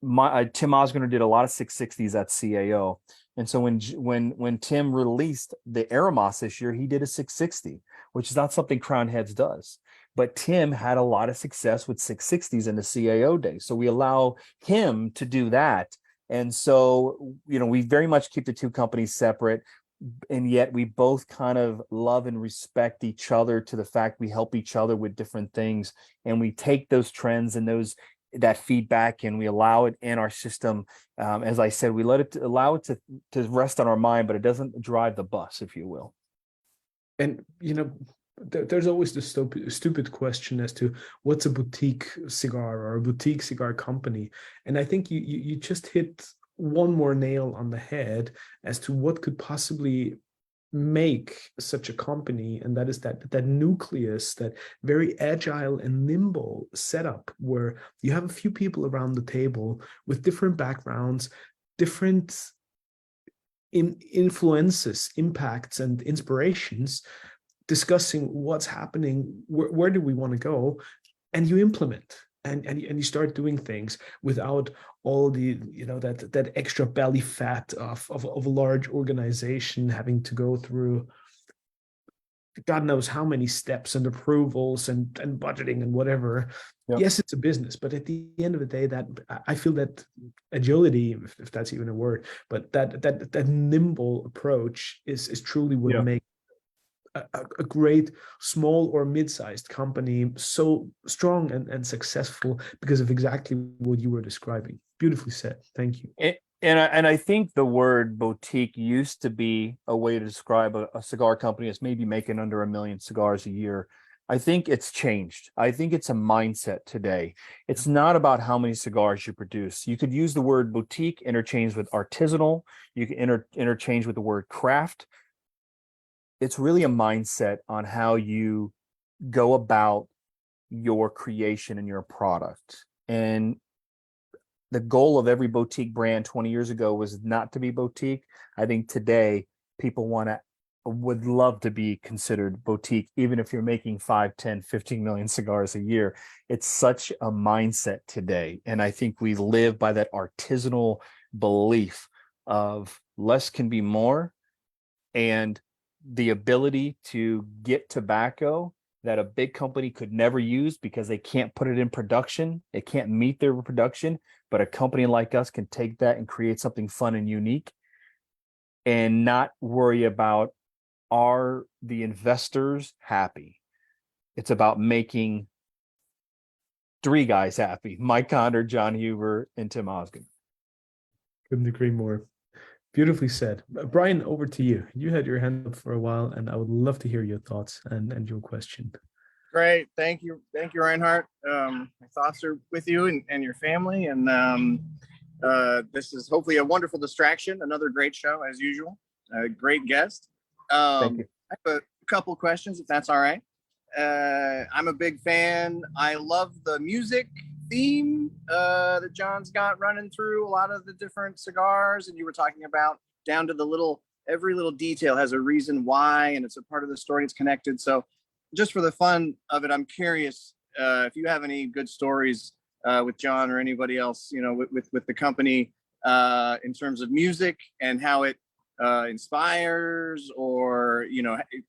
Speaker 2: Tim Osgoner did a lot of 660s at CAO. And so when Tim released the Aramos this year, he did a 660, which is not something Crown Heads does. But Tim had a lot of success with 660s in the CAO days. So we allow him to do that. And so, we very much keep the two companies separate, and yet we both kind of love and respect each other to the fact we help each other with different things. And we take those trends and that feedback, and we allow it in our system. As I said, we allow it to rest on our mind, but it doesn't drive the bus, if you will.
Speaker 1: And, there's always this stupid question as to what's a boutique cigar or a boutique cigar company. And I think you just hit one more nail on the head as to what could possibly make such a company, and that is that nucleus, that very agile and nimble setup where you have a few people around the table with different backgrounds, different influences, impacts, and inspirations, discussing what's happening, where do we want to go, and you implement and you start doing things without all the that extra belly fat of a large organization having to go through God knows how many steps and approvals and budgeting and whatever. Yep. Yes, it's a business, but at the end of the day, that I feel that agility, if that's even a word, but that nimble approach is truly what makes a great small or mid-sized company so strong and successful, because of exactly what you were describing. Beautifully said. Thank you.
Speaker 2: And I think the word boutique used to be a way to describe a cigar company that's maybe making under 1 million cigars a year. I think it's changed. I think it's a mindset today. It's not about how many cigars you produce. You could use the word boutique interchange with artisanal. You can interchange with the word craft. It's really a mindset on how you go about your creation and your product. And the goal of every boutique brand 20 years ago was not to be boutique. I think today people would love to be considered boutique, even if you're making 5, 10, 15 million cigars a year. It's such a mindset today. And I think we live by that artisanal belief of less can be more, and the ability to get tobacco that a big company could never use because they can't put it in production. It can't meet their production, but a company like us can take that and create something fun and unique and not worry about, are the investors happy? It's about making 3 guys happy: Mike Conder, John Huber, and Tim Osgood.
Speaker 1: Couldn't agree more. Beautifully said. Brian, over to you. You had your hand up for a while, and I would love to hear your thoughts and your question.
Speaker 3: Great. Thank you, Reinhardt. My thoughts are with you and your family. And this is hopefully a wonderful distraction. Another great show, as usual. A great guest.
Speaker 2: Thank you.
Speaker 3: I have a couple questions, if that's all right. I'm a big fan. I love the music theme that John's got running through a lot of the different cigars. And you were talking about down to every little detail has a reason why, and it's a part of the story. It's connected. So just for the fun of it, I'm curious if you have any good stories with John or anybody else, with the company in terms of music and how it inspires, or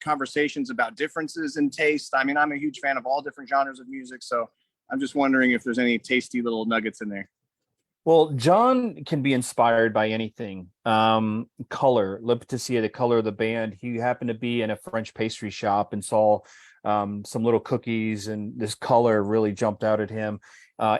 Speaker 3: conversations about differences in taste. I mean, I'm a huge fan of all different genres of music, so I'm just wondering if there's any tasty little nuggets in there.
Speaker 2: Well, John can be inspired by anything. Color, Lipitacia, the color of the band. He happened to be in a French pastry shop and saw some little cookies, and this color really jumped out at him.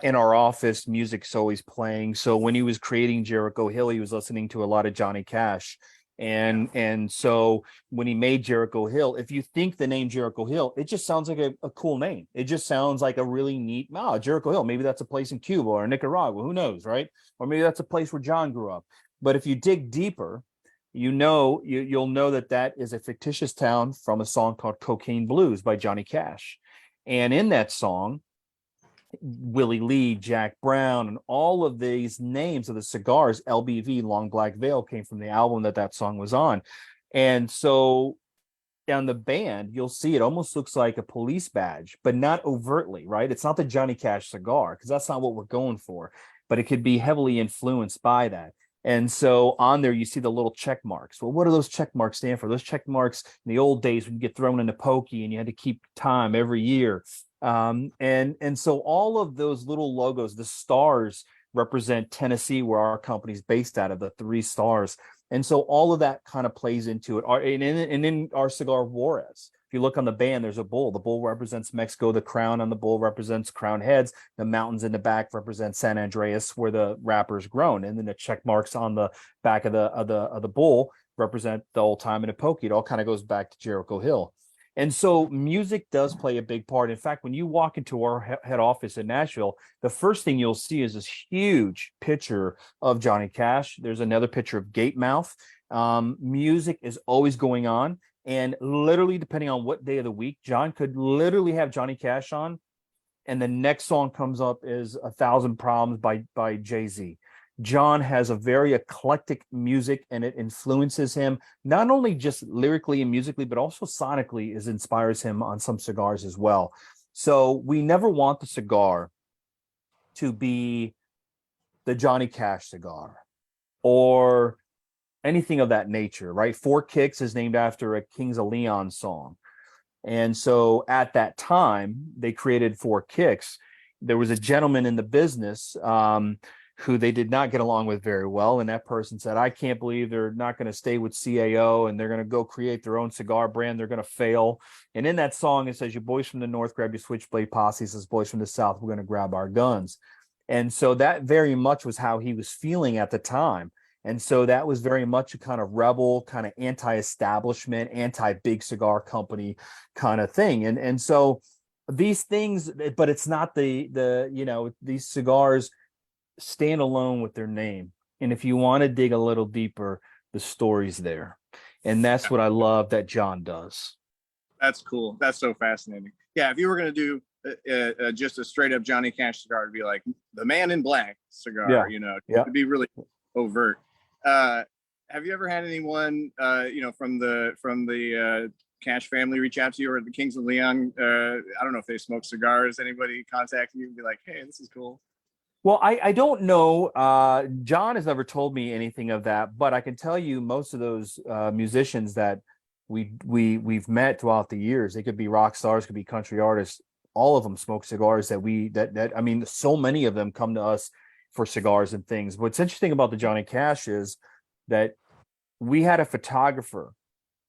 Speaker 2: In our office, music's always playing. So when he was creating Jericho Hill, he was listening to a lot of Johnny Cash. And so when he made Jericho Hill, if you think the name Jericho Hill, it just sounds like a cool name. It just sounds like a really neat, Jericho Hill. Maybe that's a place in Cuba or Nicaragua, who knows, right? Or maybe that's a place where John grew up. But if you dig deeper, you'll know that is a fictitious town from a song called Cocaine Blues by Johnny Cash. And in that song, Willie Lee, Jack Brown, and all of these names of the cigars, LBV, Long Black Veil, came from the album that song was on. And so on the band, you'll see it almost looks like a police badge, but not overtly, right? It's not the Johnny Cash cigar, because that's not what we're going for, but it could be heavily influenced by that. And so on there, you see the little check marks. Well, what do those check marks stand for? Those check marks in the old days when you get thrown in a pokey and you had to keep time every year. And so all of those little logos, the stars represent Tennessee, where our company's based out of, the 3 stars. And so all of that kind of plays into it. And in our cigar Juarez, if you look on the band, there's a bull. The bull represents Mexico. The crown on the bull represents Crown Heads. The mountains in the back represent San Andreas, where the wrapper's grown. And then the check marks on the back of the bull represent the old time in a pokey. It all kind of goes back to Jericho Hill. And so music does play a big part. In fact, when you walk into our head office in Nashville, the first thing you'll see is this huge picture of Johnny Cash. There's another picture of Gatemouth. Music is always going on. And literally, depending on what day of the week, John could literally have Johnny Cash on, and the next song comes up is 1,000 Problems by Jay-Z. John has a very eclectic music, and it influences him not only just lyrically and musically, but also sonically. It inspires him on some cigars as well. So we never want the cigar to be the Johnny Cash cigar or anything of that nature, right? 4 Kicks is named after a Kings of Leon song. And so at that time, they created 4 Kicks. There was a gentleman in the business who they did not get along with very well. And that person said, I can't believe they're not going to stay with CAO and they're going to go create their own cigar brand. They're going to fail. And in that song, it says, you boys from the north grab your switchblade posses, as boys from the south, we're going to grab our guns. And so that very much was how he was feeling at the time. And so that was very much a kind of rebel, kind of anti-establishment, anti-big cigar company kind of thing. And so these things, but it's not these cigars stand alone with their name. And if you want to dig a little deeper, the story's there. And that's what I love that John does.
Speaker 3: That's cool. That's so fascinating. Yeah, if you were going to do just a straight up Johnny Cash cigar, it'd be like the Man in Black cigar, it'd be really overt. Have you ever had anyone, from the Cash family reach out to you, or the Kings of Leon? I don't know if they smoke cigars. Anybody contact you and be like, hey, this is cool?
Speaker 2: Well, I don't know. John has never told me anything of that, but I can tell you most of those musicians that we've met throughout the years, they could be rock stars, could be country artists. All of them smoke cigars I mean, so many of them come to us for cigars and things. What's interesting about the Johnny Cash is that we had a photographer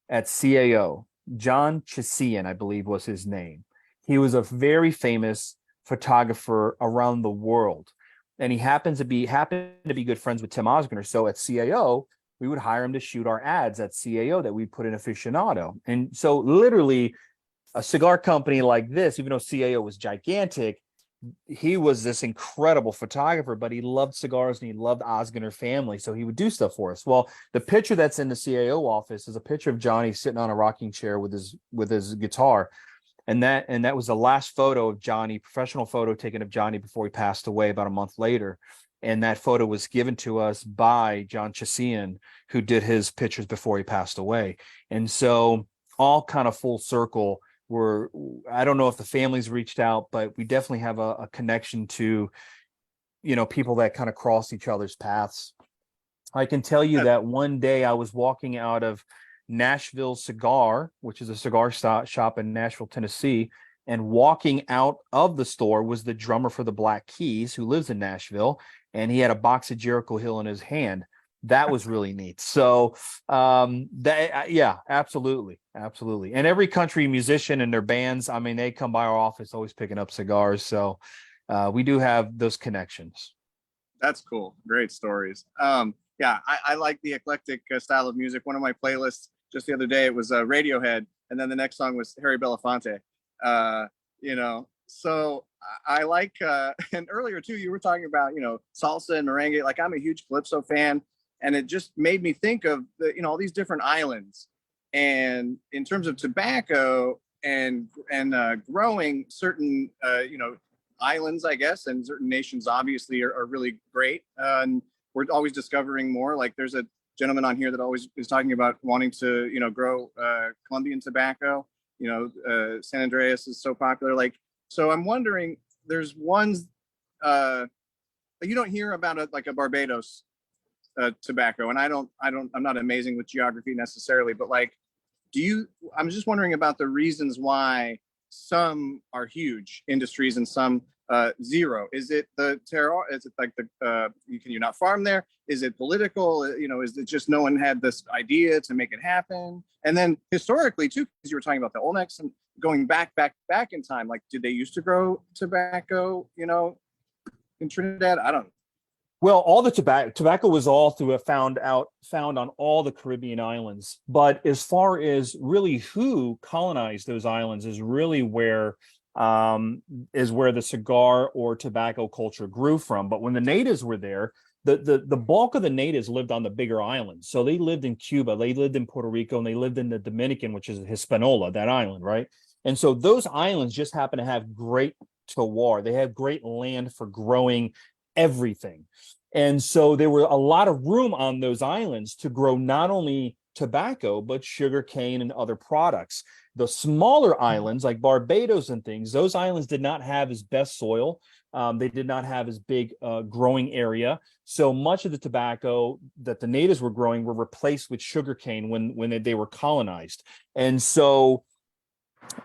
Speaker 2: at CAO, John Chisian, I believe was his name. He was a very famous photographer around the world. And he happened to be good friends with Tim Osgood. So at CAO, we would hire him to shoot our ads at CAO that we put in Aficionado. And so literally a cigar company like this, even though CAO was gigantic, he was this incredible photographer, but he loved cigars and he loved Osgood family. So he would do stuff for us. Well, the picture that's in the CAO office is a picture of Johnny sitting on a rocking chair with his guitar. And that was the last photo of Johnny, professional photo taken of Johnny before he passed away about a month later. And that photo was given to us by John Chisian, who did his pictures before he passed away. And so all kind of full circle. I don't know if the families reached out, but we definitely have a connection to, people that kind of cross each other's paths. I can tell you that one day I was walking out of Nashville Cigar, which is a cigar shop in Nashville, Tennessee, and walking out of the store was the drummer for the Black Keys, who lives in Nashville, and he had a box of Jericho Hill in his hand. That was really neat. So absolutely. And every country musician and their bands, I mean, they come by our office always picking up cigars. So we do have those connections.
Speaker 3: That's cool. Great stories. I like the eclectic style of music. One of my playlists just the other day, it was Radiohead, and then the next song was Harry Belafonte. So I like, and earlier too, you were talking about, salsa and merengue. Like, I'm a huge Calypso fan, and it just made me think of all these different islands. And in terms of tobacco and growing certain, islands, I guess, and certain nations obviously are really great. And we're always discovering more. Like, there's a gentleman on here that always is talking about wanting to, grow Colombian tobacco. San Andreas is so popular. Like, so I'm wondering, there's ones you don't hear about a Barbados tobacco, and I'm not amazing with geography necessarily, but like, I'm just wondering about the reasons why some are huge industries and some zero. Is it the terroir? Is it like can you not farm there? Is it political? Is it just no one had this idea to make it happen? And then historically too, because you were talking about the Olmecs and going back in time, like, did they used to grow tobacco, in Trinidad? I don't know.
Speaker 2: Well, all the tobacco was all found on all the Caribbean islands. But as far as really who colonized those islands is really where the cigar or tobacco culture grew from. But when the natives were there, the bulk of the natives lived on the bigger islands. So they lived in Cuba, they lived in Puerto Rico, and they lived in the Dominican, which is Hispaniola, that island, right? And so those islands just happen to have great terroir. They have great land for growing everything. And so there were a lot of room on those islands to grow not only tobacco, but sugar cane and other products. The smaller islands like Barbados and things, those islands did not have as best soil. They did not have as big growing area. So much of the tobacco that the natives were growing were replaced with sugar cane when they were colonized. And so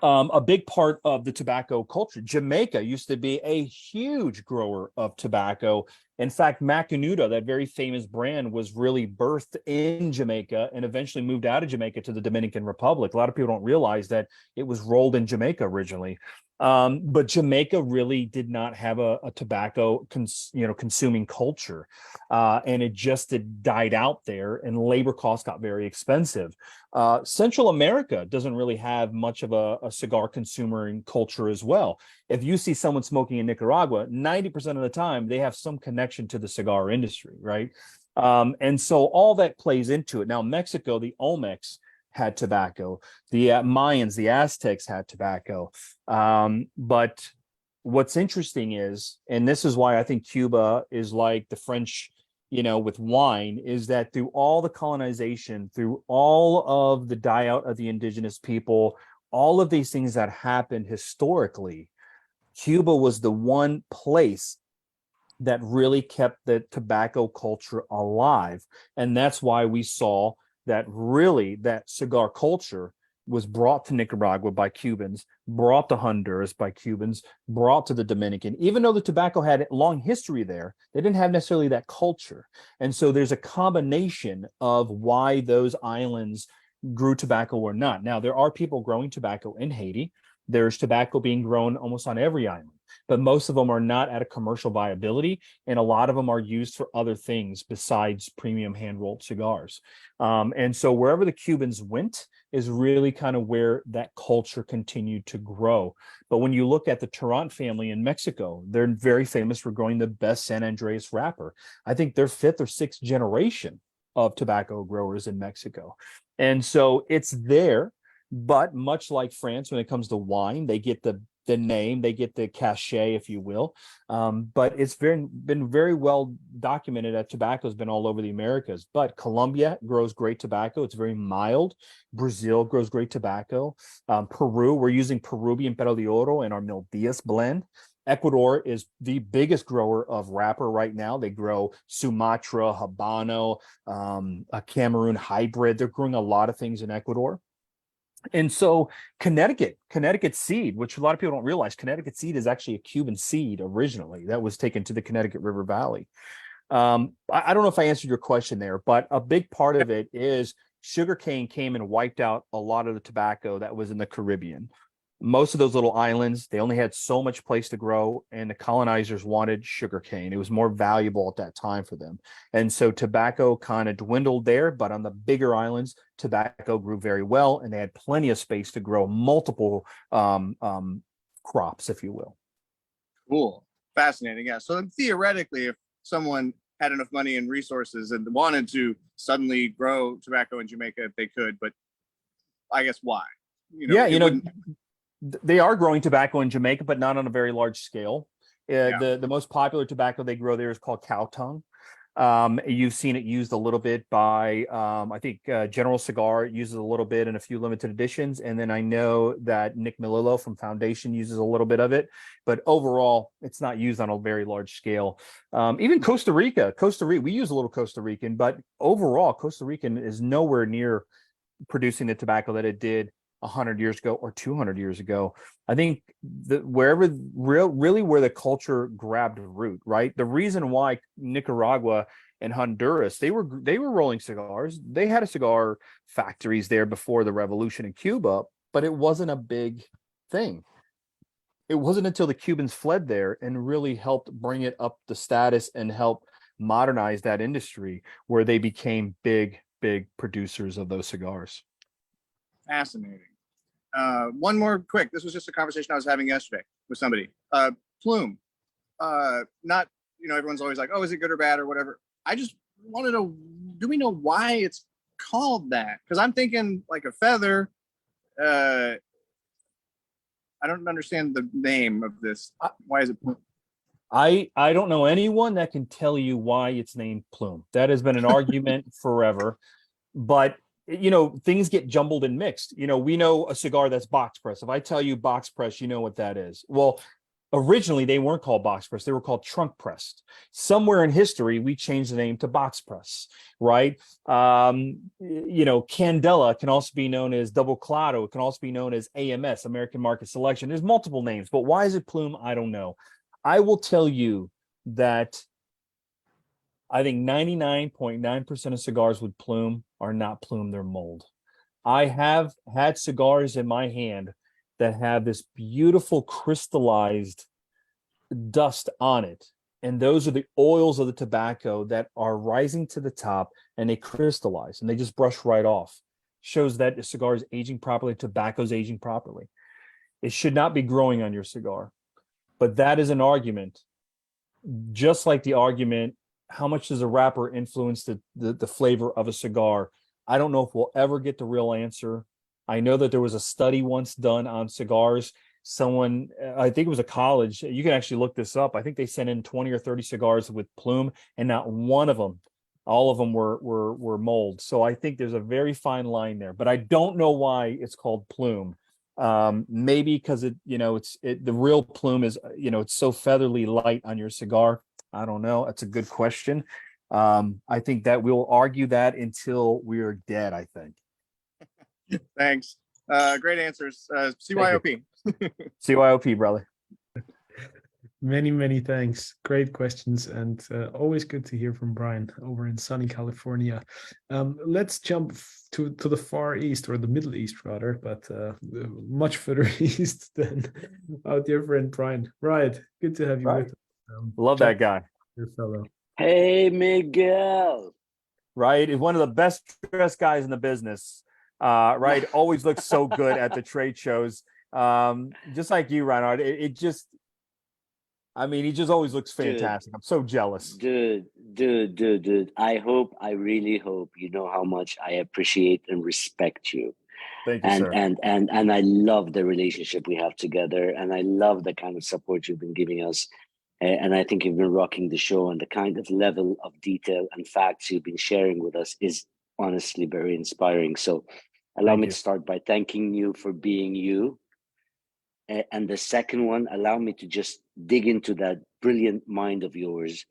Speaker 2: a big part of the tobacco culture, Jamaica used to be a huge grower of tobacco In fact, Macanudo, that very famous brand, was really birthed in Jamaica and eventually moved out of Jamaica to the Dominican Republic. A lot of people don't realize that it was rolled in Jamaica originally. But Jamaica really did not have a tobacco consuming culture, and it just died out there, and labor costs got very expensive. Central America doesn't really have much of a cigar consuming culture as well. If you see someone smoking in Nicaragua, 90% of the time they have some connection to the cigar industry, right? And so all that plays into it. Now, Mexico, the Olmecs had tobacco. The Mayans, the Aztecs had tobacco. But what's interesting is, and this is why I think Cuba is like the French, with wine, is that through all the colonization, through all of the die out of the indigenous people, all of these things that happened historically, Cuba was the one place that really kept the tobacco culture alive. And that's why we saw that really that cigar culture was brought to Nicaragua by Cubans, brought to Honduras by Cubans, brought to the Dominican. Even though the tobacco had a long history there, they didn't have necessarily that culture. And so there's a combination of why those islands grew tobacco or not. Now, there are people growing tobacco in Haiti. There's tobacco being grown almost on every island, but most of them are not at a commercial viability, and a lot of them are used for other things besides premium hand-rolled cigars. And so wherever the Cubans went is really kind of where that culture continued to grow. But when you look at the Tarrant family in Mexico, they're very famous for growing the best San Andreas wrapper. I think they're fifth or sixth generation of tobacco growers in Mexico. And so it's there. But much like France, when it comes to wine, they get the name, they get the cachet, if you will. But it's been very well documented that tobacco has been all over the Americas. But Colombia grows great tobacco. It's very mild. Brazil grows great tobacco. Peru, we're using Peruvian Pero de Oro in our Mil Diaz blend. Ecuador is the biggest grower of wrapper right now. They grow Sumatra, Habano, a Cameroon hybrid. They're growing a lot of things in Ecuador. And so Connecticut seed, which a lot of people don't realize, Connecticut seed is actually a Cuban seed originally that was taken to the Connecticut River Valley. I don't know if I answered your question there, but a big part of it is sugarcane came and wiped out a lot of the tobacco that was in the Caribbean. Most of those little islands, they only had so much place to grow, and the colonizers wanted sugarcane. It was more valuable at that time for them. And so tobacco kind of dwindled there, but on the bigger islands, tobacco grew very well, and they had plenty of space to grow multiple crops, if you will.
Speaker 3: Cool. Fascinating. Yeah. So theoretically, if someone had enough money and resources and wanted to suddenly grow tobacco in Jamaica, if they could, but I guess why?
Speaker 2: They are growing tobacco in Jamaica, but not on a very large scale. The most popular tobacco they grow there is called cow tongue. You've seen it used a little bit by, I think General Cigar uses a little bit in a few limited editions. And then I know that Nick Melillo from Foundation uses a little bit of it. But overall, it's not used on a very large scale. Even Costa Rica, we use a little Costa Rican, but overall, Costa Rican is nowhere near producing the tobacco that it did 100 years ago or 200 years ago. I think where the culture grabbed root, right? The reason why Nicaragua and Honduras, they were rolling cigars. They had cigar factories there before the revolution in Cuba, but it wasn't a big thing. It wasn't until the Cubans fled there and really helped bring it up the status and help modernize that industry where they became big producers of those cigars.
Speaker 3: Fascinating. One more quick. This was just a conversation I was having yesterday with somebody. Plume. Not, everyone's always like, oh, is it good or bad or whatever. I just want to know, do we know why it's called that? Because I'm thinking like a feather. I don't understand the name of this. Why is it plume?
Speaker 2: I don't know anyone that can tell you why it's named plume. That has been an argument forever. But things get jumbled and mixed. We know a cigar that's box press. If I tell you box press, you know what that is. Well, originally they weren't called box press. They were called trunk pressed. Somewhere in history, we changed the name to box press, right? Candela can also be known as double clado. It can also be known as AMS, American Market Selection. There's multiple names, but why is it plume? I don't know. I will tell you that I think 99.9% of cigars with plume are not plume, they're mold. I have had cigars in my hand that have this beautiful crystallized dust on it. And those are the oils of the tobacco that are rising to the top, and they crystallize and they just brush right off. Shows that the cigar is aging properly, tobacco's aging properly. It should not be growing on your cigar. But that is an argument, just like the argument, how much does a wrapper influence the flavor of a cigar? I don't know if we'll ever get the real answer. I know that there was a study once done on cigars. Someone, I think it was a college, you can actually look this up. I think they sent in 20 or 30 cigars with plume, and not one of them, all of them were mold. So I think there's a very fine line there, but I don't know why it's called plume. Maybe because the real plume is, it's so featherly light on your cigar. I don't know. That's a good question. I think that we'll argue that until we are dead, I think.
Speaker 3: Thanks. Great answers. CYOP.
Speaker 2: CYOP, brother.
Speaker 1: Many thanks. Great questions, and always good to hear from Brian over in sunny California. Let's jump to the Far East, or the Middle East rather, but much further east than our dear friend Brian. Right, good to have you with us.
Speaker 2: Love that guy.
Speaker 1: Your fellow.
Speaker 4: Hey, Miguel.
Speaker 2: Right, he's one of the best dressed guys in the business. Right, always looks so good at the trade shows. Just like you, Reinhardt. He just always looks fantastic. I'm so jealous.
Speaker 4: Dude. I really hope you know how much I appreciate and respect you.
Speaker 2: Thank you, sir.
Speaker 4: And I love the relationship we have together, and I love the kind of support you've been giving us. And I think you've been rocking the show, and the kind of level of detail and facts you've been sharing with us is honestly very inspiring. So allow me to start by thanking you for being you. And the second one, allow me to just dig into that brilliant mind of yours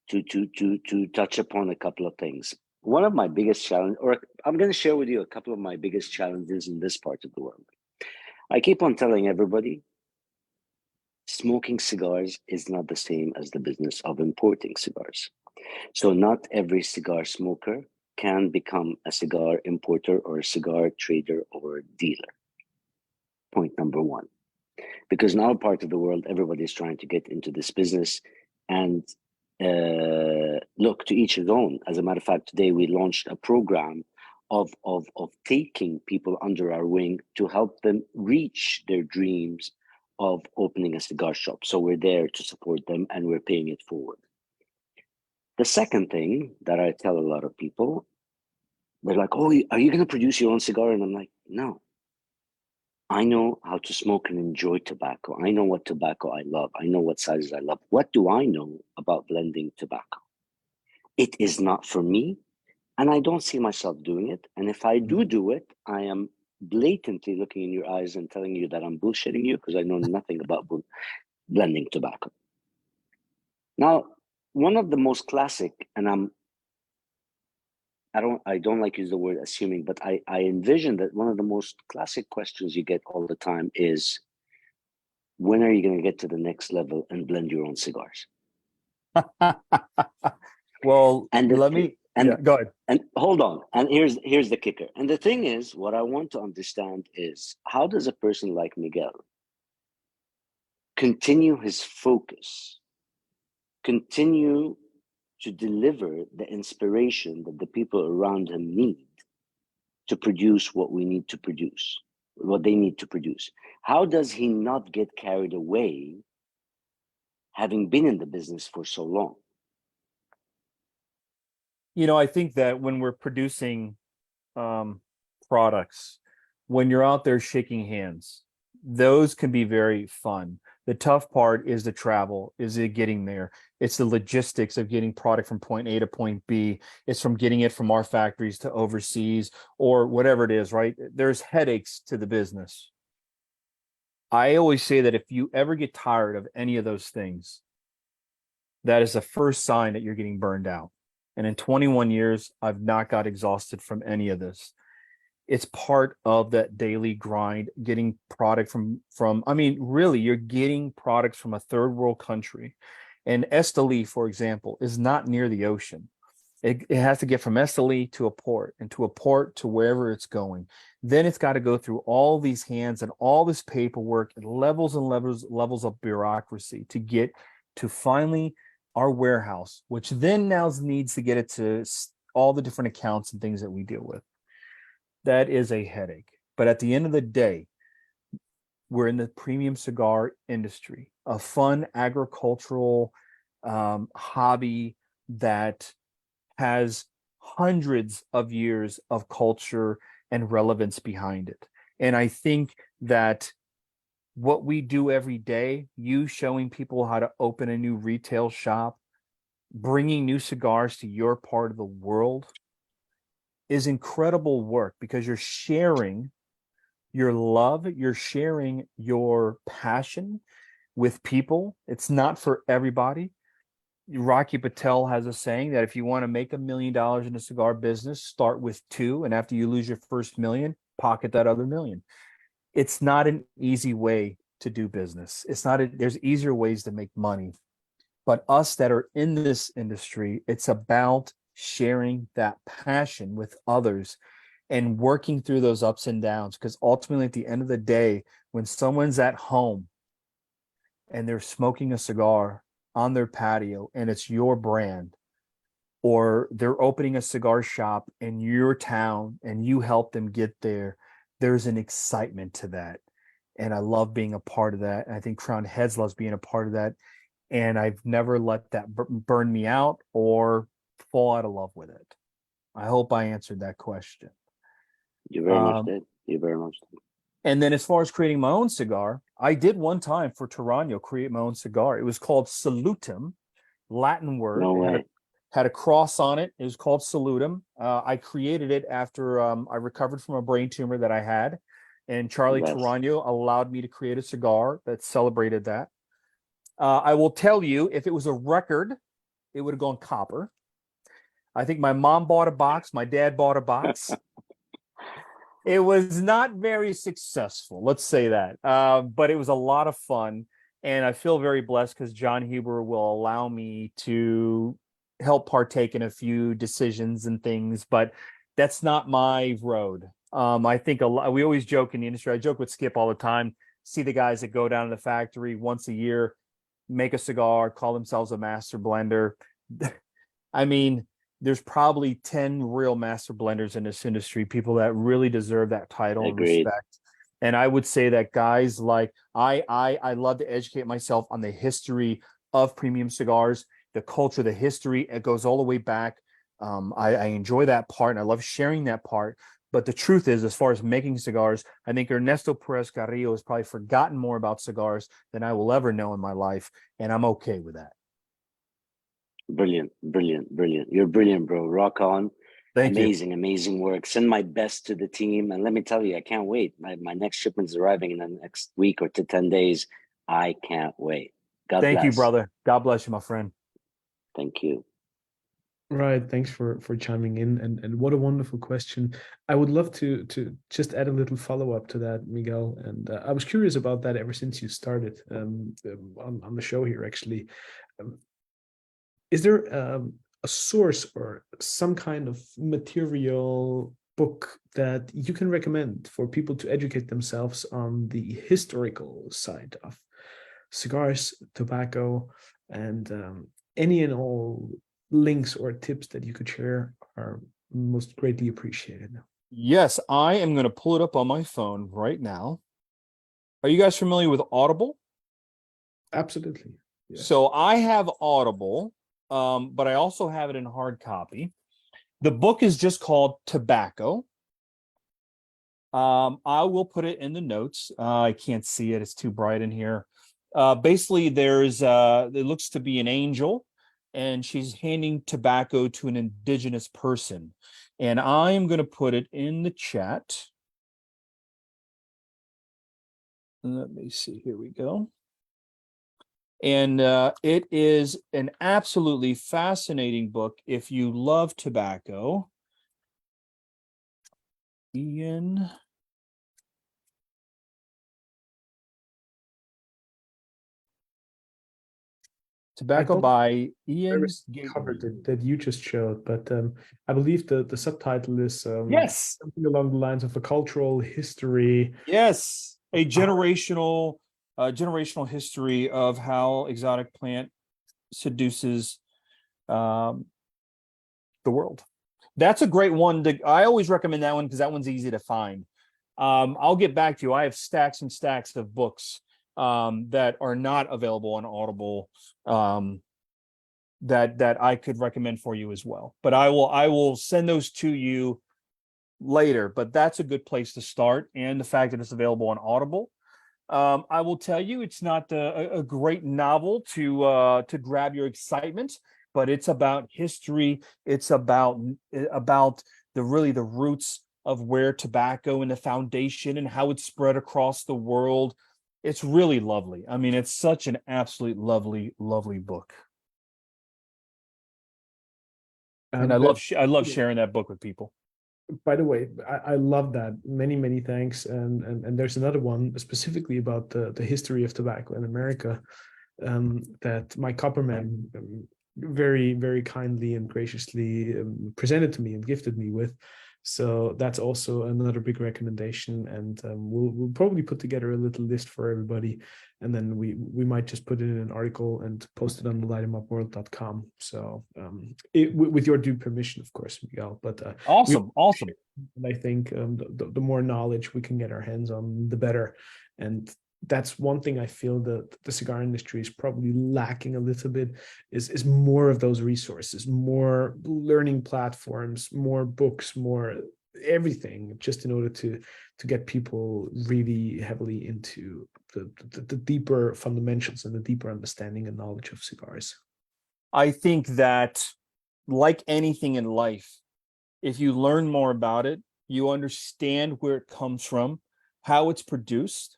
Speaker 4: to touch upon a couple of things. One of my biggest challenges, or I'm going to share with you a couple of my biggest challenges in this part of the world. I keep on telling everybody, smoking cigars is not the same as the business of importing cigars. So not every cigar smoker can become a cigar importer or a cigar trader or a dealer. Point number one. Because in our part of the world, everybody's trying to get into this business, and look, to each his own. As a matter of fact, today we launched a program of taking people under our wing to help them reach their dreams of opening a cigar shop. So we're there to support them, and we're paying it forward. The second thing that I tell a lot of people, they're like, "Oh, are you going to produce your own cigar?" And I'm like, no. I know how to smoke and enjoy tobacco. I know what tobacco I love. I know what sizes I love. What do I know about blending tobacco? It is not for me, and I don't see myself doing it. And if I do it, I am blatantly looking in your eyes and telling you that I'm bullshitting you, because I know nothing about blending tobacco. Now, one of the most classic, and I don't like to use the word assuming, but I envision that one of the most classic questions you get all the time is, when are you going to get to the next level and blend your own cigars?
Speaker 2: Well,
Speaker 4: and
Speaker 2: go ahead.
Speaker 4: And hold on. And here's the kicker. And the thing is, what I want to understand is, how does a person like Miguel continue his focus, continue to deliver the inspiration that the people around him need to produce what we need to produce, what they need to produce? How does he not get carried away, having been in the business for so long?
Speaker 2: I think that when we're producing products, when you're out there shaking hands, those can be very fun. The tough part is the travel, is it getting there? It's the logistics of getting product from point A to point B. It's from getting it from our factories to overseas, or whatever it is, right? There's headaches to the business. I always say that if you ever get tired of any of those things, that is the first sign that you're getting burned out. And in 21 years, I've not got exhausted from any of this. It's part of that daily grind, getting product from really, you're getting products from a third world country. And Esteli, for example, is not near the ocean. It has to get from Esteli to a port, and to a port to wherever it's going. Then it's got to go through all these hands and all this paperwork and levels of bureaucracy to get to finally our warehouse, which then now needs to get it to all the different accounts and things that we deal with. That is a headache. But at the end of the day, we're in the premium cigar industry, a fun agricultural hobby that has hundreds of years of culture and relevance behind it. And I think that what we do every day, you showing people how to open a new retail shop, bringing new cigars to your part of the world, is incredible work, because you're sharing your love, you're sharing your passion with people. It's not for everybody. Rocky Patel has a saying that if you want to make $1 million in the cigar business, start with 2, and after you lose your first million, pocket that other million. It's not an easy way to do business. There's easier ways to make money. But us that are in this industry, it's about sharing that passion with others and working through those ups and downs. Because ultimately, at the end of the day, when someone's at home and they're smoking a cigar on their patio and it's your brand, or they're opening a cigar shop in your town and you help them get there, there's an excitement to that. And I love being a part of that. And I think Crown Heads loves being a part of that. And I've never let that burn me out or fall out of love with it. I hope I answered that question.
Speaker 4: You very much did. You very much did.
Speaker 2: And then as far as creating my own cigar, I did one time for Tarano create my own cigar. It was called Salutum, Latin word.
Speaker 4: No way.
Speaker 2: Had a cross on it. It was called Salutum. I created it after I recovered from a brain tumor that I had. And Charlie Tarano allowed me to create a cigar that celebrated that. I will tell you, if it was a record, it would have gone copper. I think my mom bought a box. My dad bought a box. It was not very successful, let's say that. But it was a lot of fun. And I feel very blessed because John Huber will allow me to help partake in a few decisions and things. But that's not my road. I think we always joke in the industry. I joke with Skip all the time. See the guys that go down to the factory once a year, make a cigar, call themselves a master blender. I mean, there's probably 10 real master blenders in this industry, people that really deserve that title and respect. And I would say that guys like I love to educate myself on the history of premium cigars, the culture, the history. It goes all the way back. I enjoy that part and I love sharing that part. But the truth is, as far as making cigars, I think Ernesto Perez Carrillo has probably forgotten more about cigars than I will ever know in my life. And I'm okay with that.
Speaker 4: Brilliant, brilliant, brilliant. You're brilliant, bro. Rock on. Amazing, amazing work. Send my best to the team. And let me tell you, I can't wait. My next shipment's arriving in the next week or to 10 days. I can't wait. God bless.
Speaker 2: Thank you, brother. God bless you, my friend.
Speaker 4: Thank you.
Speaker 1: Right. Thanks for chiming in. And what a wonderful question. I would love to just add a little follow-up to that, Miguel. And I was curious about that ever since you started on the show here, actually. Is there a source or some kind of material book that you can recommend for people to educate themselves on the historical side of cigars, tobacco, and any and all links or tips that you could share are most greatly appreciated?
Speaker 2: Yes, I am going to pull it up on my phone right now. Are you guys familiar with Audible?
Speaker 1: Absolutely. Yes.
Speaker 2: So I have Audible, but I also have it in hard copy. The book is just called Tobacco. I will put it in the notes. I can't see it. It's too bright in here. Basically, it looks to be an angel, and she's handing tobacco to an indigenous person. And I'm going to put it in the chat. Let me see. Here we go. And it is an absolutely fascinating book if you love tobacco. Ian. Tobacco
Speaker 1: don't
Speaker 2: by
Speaker 1: the
Speaker 2: Ian
Speaker 1: service cover
Speaker 2: Gately.
Speaker 1: that you just showed, but I believe the subtitle is
Speaker 2: Yes,
Speaker 1: something along the lines of a cultural history.
Speaker 2: yes, a
Speaker 1: How-
Speaker 2: generational history of how exotic plant seduces um, the world. That's a great one. I always recommend that one because that one's easy to find. I'll get back to you. I have stacks and stacks of books that are not available on Audible that I could recommend for you as well. But I will send those to you later. But that's a good place to start, and the fact that it's available on Audible. I will tell you, it's not a great novel to grab your excitement, but it's about history. It's about the roots of where tobacco and the foundation and how it's spread across the world. It's really lovely. I mean, it's such an absolute lovely, lovely book. And I
Speaker 1: but
Speaker 2: love sharing that book with people.
Speaker 1: by the way, I love that. Many thanks. And there's another one specifically about the history of tobacco in America that Mike Copperman very kindly and graciously presented to me and gifted me with. So that's also another big recommendation. And we'll probably put together a little list for everybody, and then we might just put it in an article and post it on lightemupworld.com. So with your due permission, of course, Miguel. But
Speaker 2: Awesome.
Speaker 1: and I think the more knowledge we can get our hands on, the better. And that's one thing I feel that the cigar industry is probably lacking a little bit is more of those resources, more learning platforms, more books, more everything, just in order to get people really heavily into the deeper fundamentals and the deeper understanding and knowledge of cigars.
Speaker 2: I think that, like anything in life, if you learn more about it, you understand where it comes from, how it's produced,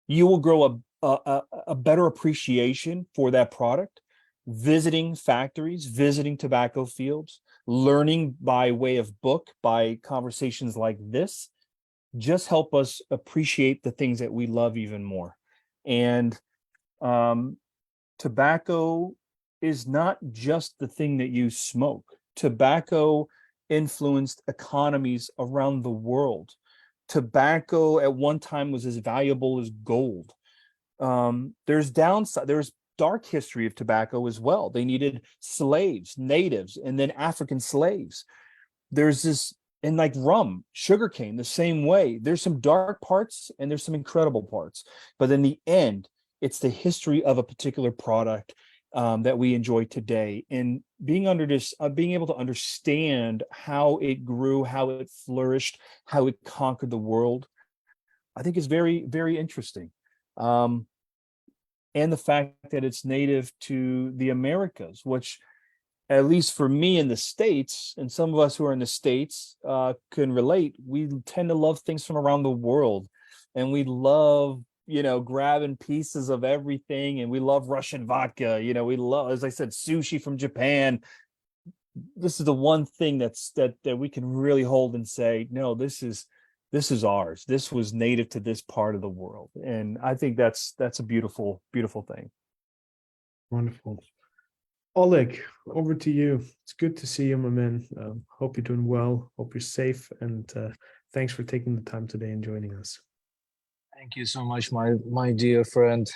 Speaker 2: you will grow a better appreciation for that product. Visiting factories, visiting tobacco fields, learning by way of book, by conversations like this, just help us appreciate the things that we love even more. And tobacco is not just the thing that you smoke. Tobacco influenced economies around the world. Tobacco at one time was as valuable as gold. There's dark history of tobacco as well. They needed slaves, natives, and then African slaves. There's this, and like rum, sugarcane, the same way. There's some dark parts and there's some incredible parts. But in the end, it's the history of a particular product that we enjoy today. And being able to understand how it grew, how it flourished, how it conquered the world, I think is very, very interesting. And the fact that it's native to the Americas, which, at least for me in the States, and some of us who are in the States can relate, we tend to love things from around the world. And we love, grabbing pieces of everything. And we love Russian vodka. We love, as I said, sushi from Japan. This is the one thing that we can really hold and say, no, this is ours. This was native to this part of the world. And I think that's a beautiful, beautiful thing.
Speaker 1: Wonderful. Oleg, over to you. It's good to see you, my man. Hope you're doing well. Hope you're safe. And thanks for taking the time today and joining us.
Speaker 5: Thank you so much, my dear friend.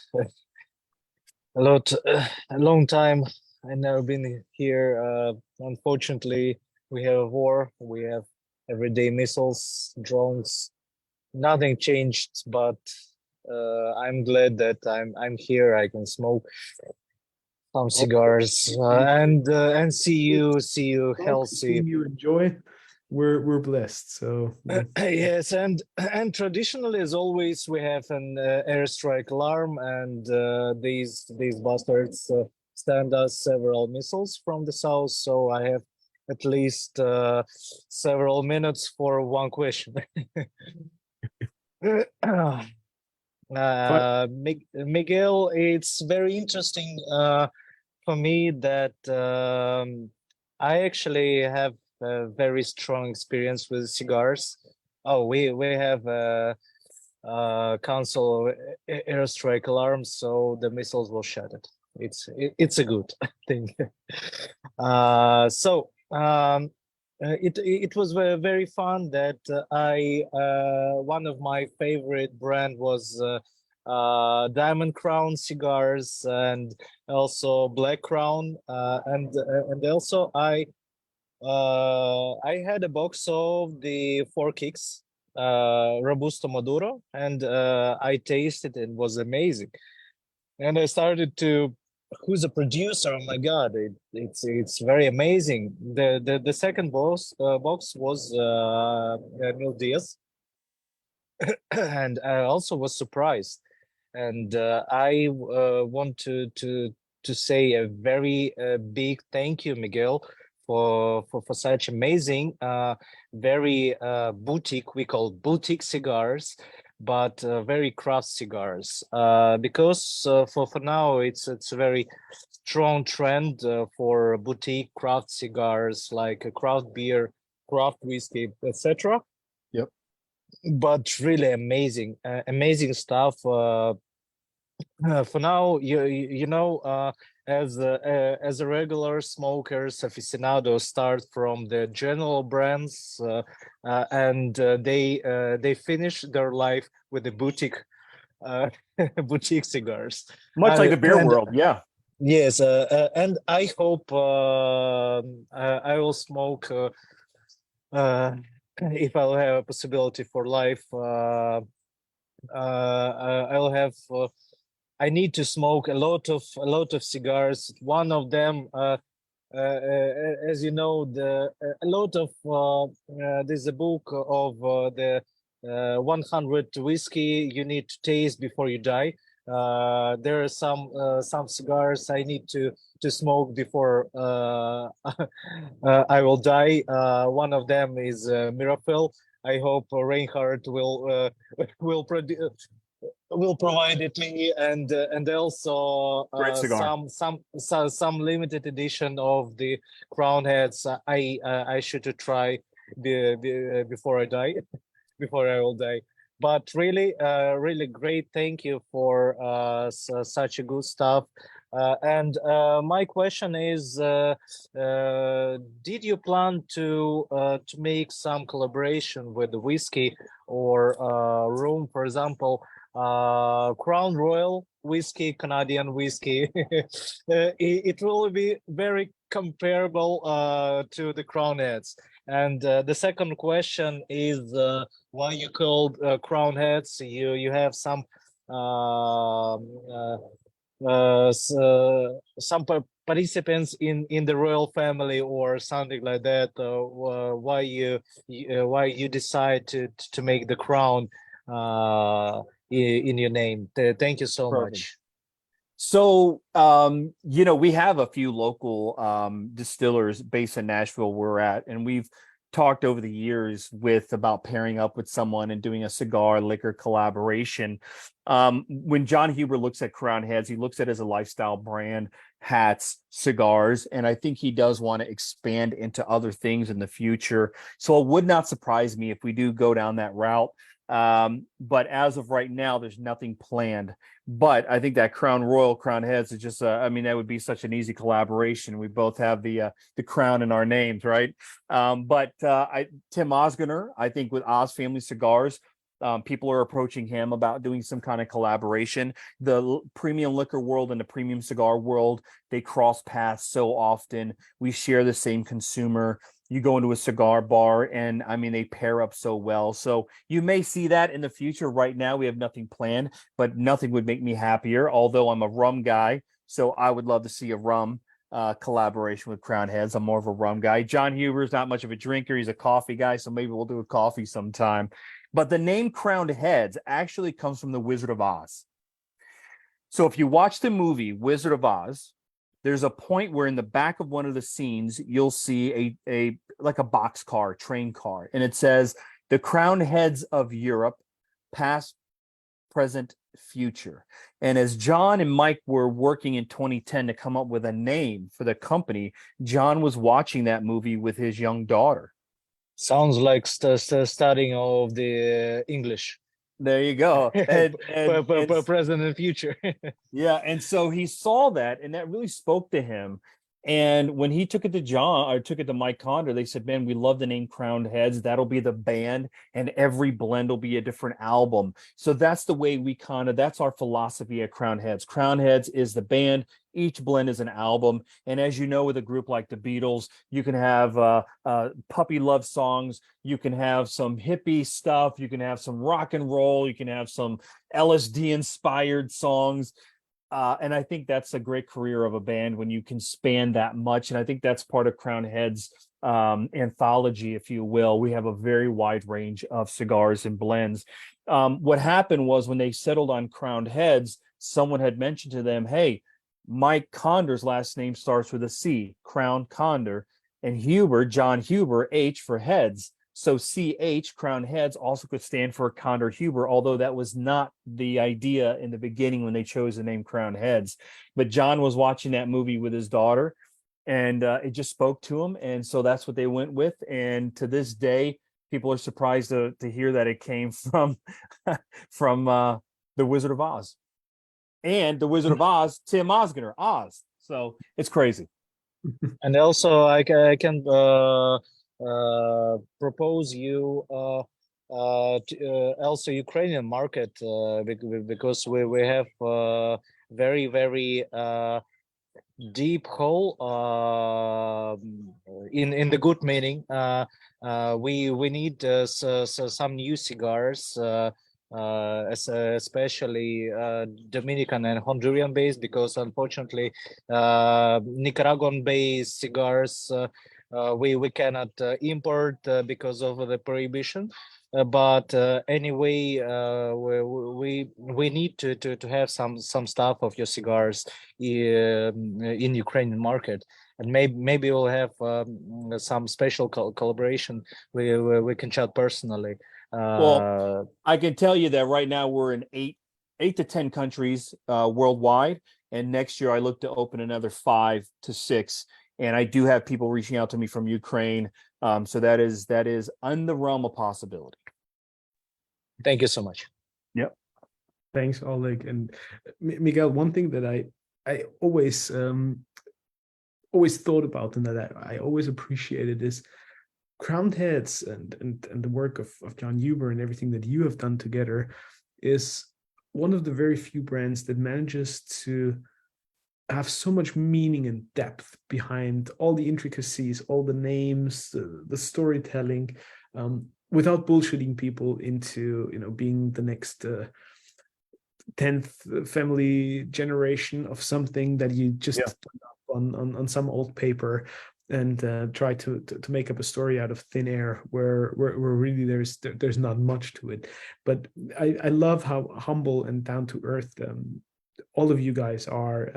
Speaker 5: A long time. I've never been here. Unfortunately, we have a war. We have everyday missiles, drones. Nothing changed, but I'm glad that I'm here. I can smoke some cigars and see you healthy.
Speaker 1: Seeing you enjoy. We're blessed. So
Speaker 5: yes, and traditionally, as always, we have an airstrike alarm, and these bastards stand us several missiles from the south. So I have at least several minutes for one question. Miguel, it's very interesting for me that I actually have a very strong experience with cigars. Oh, we have a console airstrike alarm, so the missiles will shut it. It's a good thing. It was very fun that I one of my favorite brand was Diamond Crown cigars, and also Black Crown, and also I had a box of the Four Kicks Robusto Maduro, and I tasted it. It was amazing, and I started to, who's a producer? Oh my God, it's very amazing. The second box was Mil Diaz, and I also was surprised. And I want to say a very big thank you, Miguel, for such amazing, very boutique, we call boutique cigars, but very craft cigars. Because for now it's a very strong trend for boutique craft cigars, like craft beer, craft whiskey, etc.
Speaker 2: Yep.
Speaker 5: But really amazing, amazing stuff. For now, you know, as a regular smokers aficionados start from the general brands, and they finish their life with the boutique boutique cigars.
Speaker 2: Much like the beer
Speaker 5: And
Speaker 2: world, yeah.
Speaker 5: yes, and I hope I will smoke if I'll have a possibility for life. I'll have. I need to smoke a lot of cigars. One of them, as you know, a lot of there's a book of the 100 whiskey you need to taste before you die. There are some cigars I need to smoke before I will die. One of them is Mirafell. I hope Reinhardt will produce. Will provide it me, and also
Speaker 2: Great cigar.
Speaker 5: some limited edition of the Crown Heads. I should try before I die, before I will die. But really, really great. Thank you for such a good stuff. And my question is, did you plan to make some collaboration with the whiskey or rum, for example? Crown Royal whiskey, Canadian whiskey. It will be very comparable to the Crown Heads. And the second question is why you called Crown Heads? You have some participants in the royal family or something like that. Why you decide to make the crown in your name? Thank you so
Speaker 2: Perfect.
Speaker 5: much.
Speaker 2: So, you know, we have a few local distillers based in Nashville we're at, and we've talked over the years about pairing up with someone and doing a cigar liquor collaboration. When John Huber looks at Crown Heads, he looks at it as a lifestyle brand, hats, cigars, and I think he does want to expand into other things in the future. So it would not surprise me if we do go down that route. But as of right now, there's nothing planned. But I think that Crown Royal, Crown Heads is just, I mean, that would be such an easy collaboration. We both have the crown in our names, right? But Tim Osgener, I think with Oz Family Cigars, people are approaching him about doing some kind of collaboration. The premium liquor world and the premium cigar world, they cross paths so often. We share the same consumer. You go into a cigar bar and I mean, they pair up so well. So you may see that in the future. Right now, we have nothing planned, but nothing would make me happier. Although I'm a rum guy, so I would love to see a rum collaboration with Crown Heads. I'm more of a rum guy. John Huber's not much of a drinker. He's a coffee guy. So maybe we'll do a coffee sometime. But the name Crowned Heads actually comes from the Wizard of Oz. So if you watch the movie Wizard of Oz, there's a point where in the back of one of the scenes, you'll see a like a boxcar, train car, and it says the crowned heads of Europe, past, present, future. And as John and Mike were working in 2010 to come up with a name for the company, John was watching that movie with his young daughter.
Speaker 5: Sounds like studying of the English.
Speaker 2: There you go.
Speaker 5: Present and future.
Speaker 2: Yeah, and so he saw that, and that really spoke to him. And when he took it to John, or took it to Mike Conder, they said, "Man, we love the name Crowned Heads. That'll be the band, and every blend will be a different album." So that's the way we that's our philosophy at Crowned Heads. Crowned Heads is the band. Each blend is an album. And as you know, with a group like the Beatles, you can have puppy love songs. You can have some hippie stuff. You can have some rock and roll. You can have some LSD inspired songs. And I think that's a great career of a band when you can span that much. And I think that's part of Crowned Heads anthology, if you will. We have a very wide range of cigars and blends. What happened was when they settled on Crowned Heads, someone had mentioned to them, "Hey, Mike Conder's last name starts with a C, Crown Conder, and Huber, John Huber, H for heads. So CH, Crowned Heads, also could stand for Conder Huber, although that was not the idea in the beginning when they chose the name Crowned Heads. But John was watching that movie with his daughter, and it just spoke to him. And so that's what they went with. And to this day, people are surprised to hear that it came from, from The Wizard of Oz. And The Wizard of Oz, Tim Osgener, Oz. So it's crazy.
Speaker 5: And also, I can propose you also Ukrainian market because we have very deep hole in the good meaning. We need some new cigars. Especially Dominican and Honduran based, because unfortunately Nicaraguan based cigars we cannot import because of the prohibition. But anyway, we need to have some stuff of your cigars in Ukrainian market, and maybe we'll have some special collaboration. We can chat personally.
Speaker 2: Well, I can tell you that right now we're in eight to 10 countries worldwide, and next year I look to open another 5 to 6. And I do have people reaching out to me from Ukraine, so that is in the realm of possibility.
Speaker 5: Thank you so much.
Speaker 2: Yep.
Speaker 1: Thanks, Oleg. And Miguel, one thing that I always thought about and that I always appreciated is Crowned Heads and the work of John Huber and everything that you have done together is one of the very few brands that manages to have so much meaning and depth behind all the intricacies, all the names, the storytelling, without bullshitting people into being the next 10th family generation of something that you just put up on some old paper and try to make up a story out of thin air where really there's not much to it. But I love how humble and down to earth all of you guys are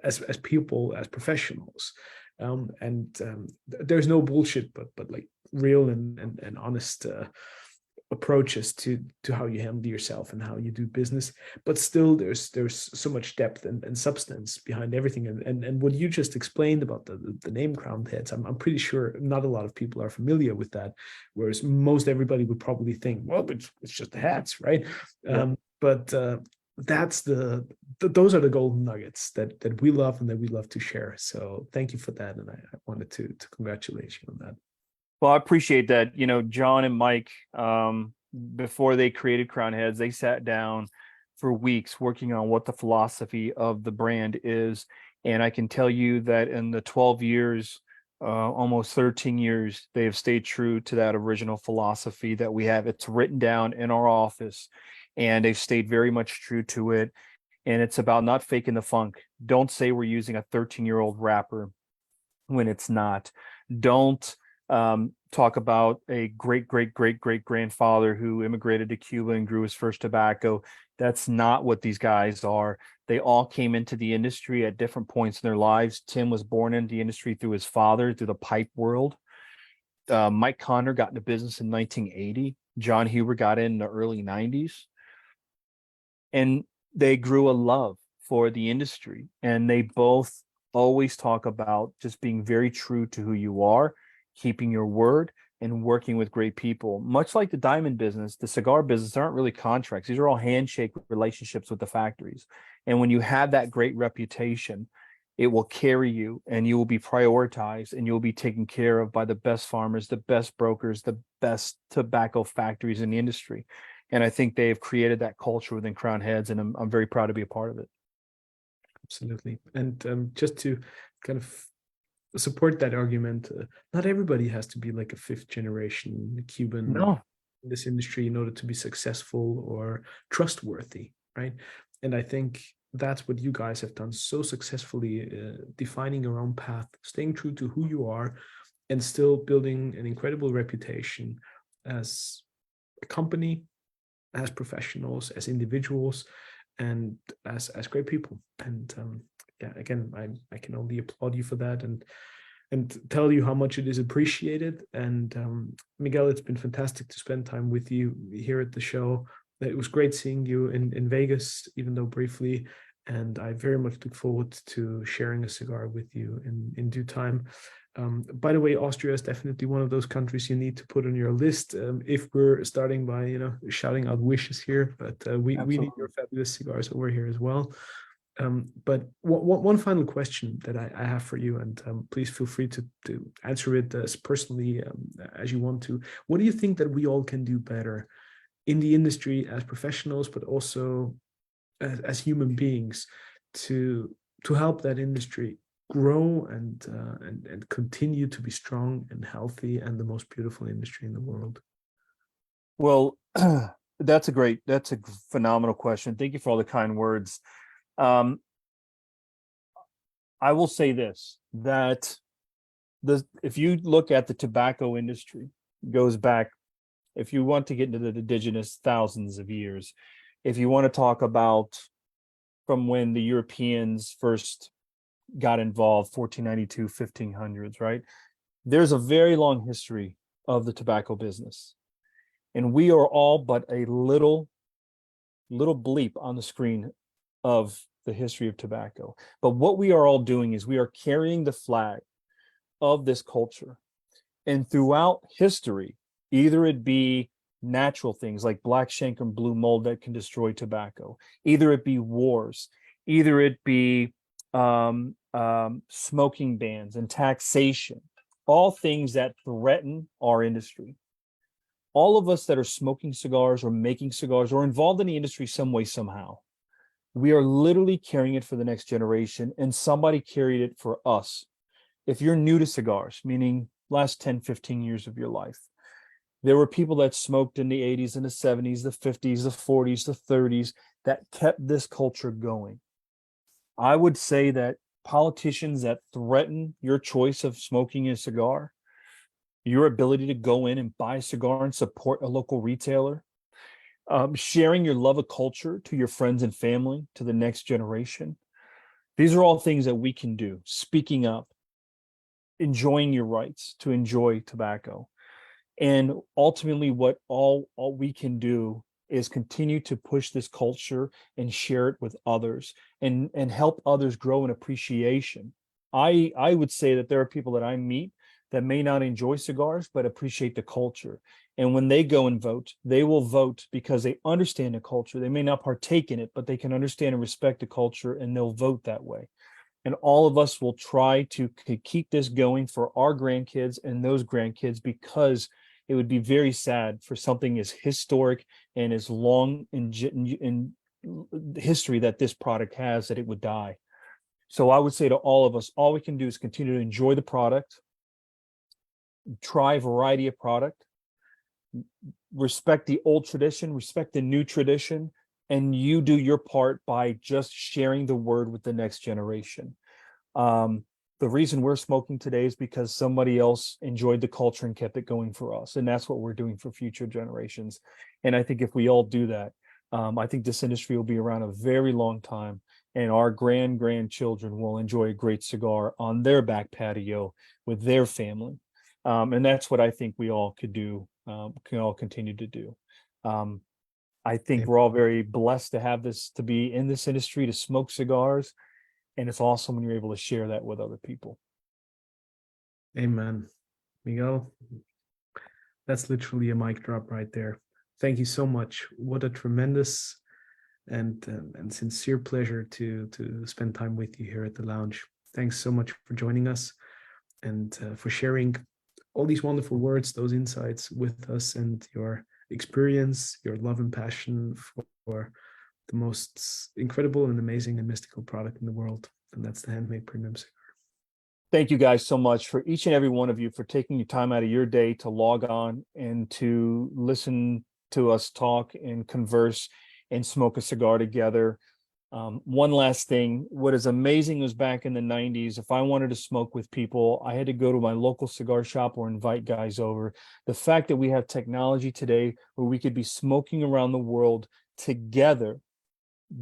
Speaker 1: as people, as professionals, and there's no bullshit, but like real and honest approaches to how you handle yourself and how you do business. But still there's so much depth and substance behind everything, and what you just explained about the name Crowned Heads, I'm pretty sure not a lot of people are familiar with that, whereas most everybody would probably think, well, it's just the hats, right? But that's those are the golden nuggets that we love and that we love to share. So thank you for that, and I wanted to congratulate you on that.
Speaker 2: Well, I appreciate that. John and Mike, before they created Crowned Heads, they sat down for weeks working on what the philosophy of the brand is. And I can tell you that in the 12 years, almost 13 years, they have stayed true to that original philosophy that we have. It's written down in our office, and they've stayed very much true to it. And it's about not faking the funk. Don't say we're using a 13-year-old wrapper when it's not. Don't talk about a great grandfather who immigrated to Cuba and grew his first tobacco. That's not what these guys are. They all came into the industry at different points in their lives. Tim was born into the industry through his father, through the pipe world. Mike Conder got into business in 1980. John Huber got in the early 90s. And they grew a love for the industry. And they both always talk about just being very true to who you are, keeping your word, and working with great people. Much like the diamond business, the cigar business aren't really contracts. These are all handshake relationships with the factories. And when you have that great reputation, it will carry you and you will be prioritized and you'll be taken care of by the best farmers, the best brokers, the best tobacco factories in the industry. And I think they've created that culture within Crown Heads, and I'm very proud to be a part of it.
Speaker 1: Absolutely. And just to kind of support that argument, not everybody has to be like a fifth generation Cuban
Speaker 2: No,
Speaker 1: in this industry in order to be successful or trustworthy, right? And I think that's what you guys have done so successfully, defining your own path, staying true to who you are, and still building an incredible reputation as a company, as professionals, as individuals, and as great people. And yeah, again, I can only applaud you for that, and tell you how much it is appreciated. And Miguel, it's been fantastic to spend time with you here at the show. It was great seeing you in Vegas, even though briefly. And I very much look forward to sharing a cigar with you in due time. By the way, Austria is definitely one of those countries you need to put on your list if we're starting by shouting out wishes here. But we need your fabulous cigars over here as well. But one final question that I have for you, and please feel free to answer it as personally as you want to. What do you think that we all can do better in the industry as professionals, but also as human beings to help that industry grow and continue to be strong and healthy and the most beautiful industry in the world?
Speaker 2: well, that's a phenomenal question. Thank you for all the kind words. I will say this, that if you look at the tobacco industry, goes back, if you want to get into the indigenous thousands of years, if you want to talk about from when the Europeans first got involved, 1492, 1500s, right? There's a very long history of the tobacco business. And we are all but a little bleep on the screen of the history of tobacco. But what we are all doing is we are carrying the flag of this culture. And throughout history, either it be natural things like black shank and blue mold that can destroy tobacco, either it be wars, either it be smoking bans and taxation, all things that threaten our industry. All of us that are smoking cigars or making cigars or involved in the industry some way, somehow, we are literally carrying it for the next generation, and somebody carried it for us. If you're new to cigars, meaning last 10, 15 years of your life, there were people that smoked in the 80s and the 70s, the 50s, the 40s, the 30s that kept this culture going. I would say that politicians that threaten your choice of smoking a cigar, your ability to go in and buy a cigar and support a local retailer, sharing your love of culture to your friends and family, to the next generation. These are all things that we can do. Speaking up, enjoying your rights to enjoy tobacco. And ultimately, what all we can do is continue to push this culture and share it with others and help others grow in appreciation. I would say that there are people that I meet that may not enjoy cigars, but appreciate the culture. And when they go and vote, they will vote because they understand the culture. They may not partake in it, but they can understand and respect the culture, and they'll vote that way. And all of us will try to keep this going for our grandkids and those grandkids, because it would be very sad for something as historic and as long in history that this product has, that it would die. So I would say to all of us, all we can do is continue to enjoy the product, try a variety of product, respect the old tradition, respect the new tradition, and you do your part by just sharing the word with the next generation. The reason we're smoking today is because somebody else enjoyed the culture and kept it going for us. And that's what we're doing for future generations. And I think if we all do that, I think this industry will be around a very long time, and our grandchildren will enjoy a great cigar on their back patio with their family. And that's what I think we all could do, can all continue to do. I think we're all very blessed to have this, to be in this industry, to smoke cigars. And it's awesome when you're able to share that with other people.
Speaker 1: Amen. Miguel, That's literally a mic drop right there. Thank you so much. What a tremendous and sincere pleasure to spend time with you here at the lounge. Thanks so much for joining us and for sharing all these wonderful words, those insights with us, and your experience, your love and passion for the most incredible and amazing and mystical product in the world, and that's the handmade premium cigar.
Speaker 2: Thank you guys so much for each and every one of you for taking your time out of your day to log on and to listen to us talk and converse and smoke a cigar together. One last thing, what is amazing was back in the 90s, if I wanted to smoke with people, I had to go to my local cigar shop or invite guys over. The fact that we have technology today where we could be smoking around the world together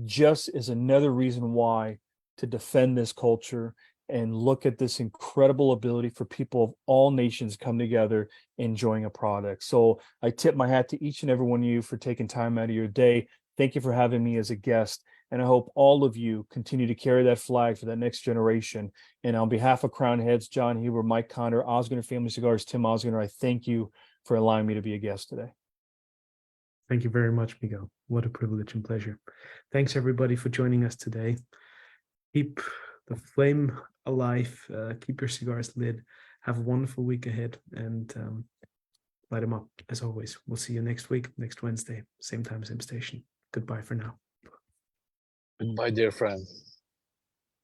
Speaker 2: just is another reason why to defend this culture and look at this incredible ability for people of all nations come together enjoying a product. So I tip my hat to each and every one of you for taking time out of your day. Thank you for having me as a guest. And I hope all of you continue to carry that flag for that next generation. And on behalf of Crown Heads, John Huber, Mike Conder, Osgood Family Cigars, Tim Osgood, I thank you for allowing me to be a guest today.
Speaker 1: Thank you very much, Miguel. What a privilege and pleasure. Thanks, everybody, for joining us today. Keep the flame alive. Keep your cigars lit. Have a wonderful week ahead, and light them up as always. We'll see you next week, next Wednesday, same time, same station. Goodbye for now.
Speaker 5: Goodbye, dear friend.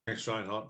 Speaker 6: Thanks, Reinhardt.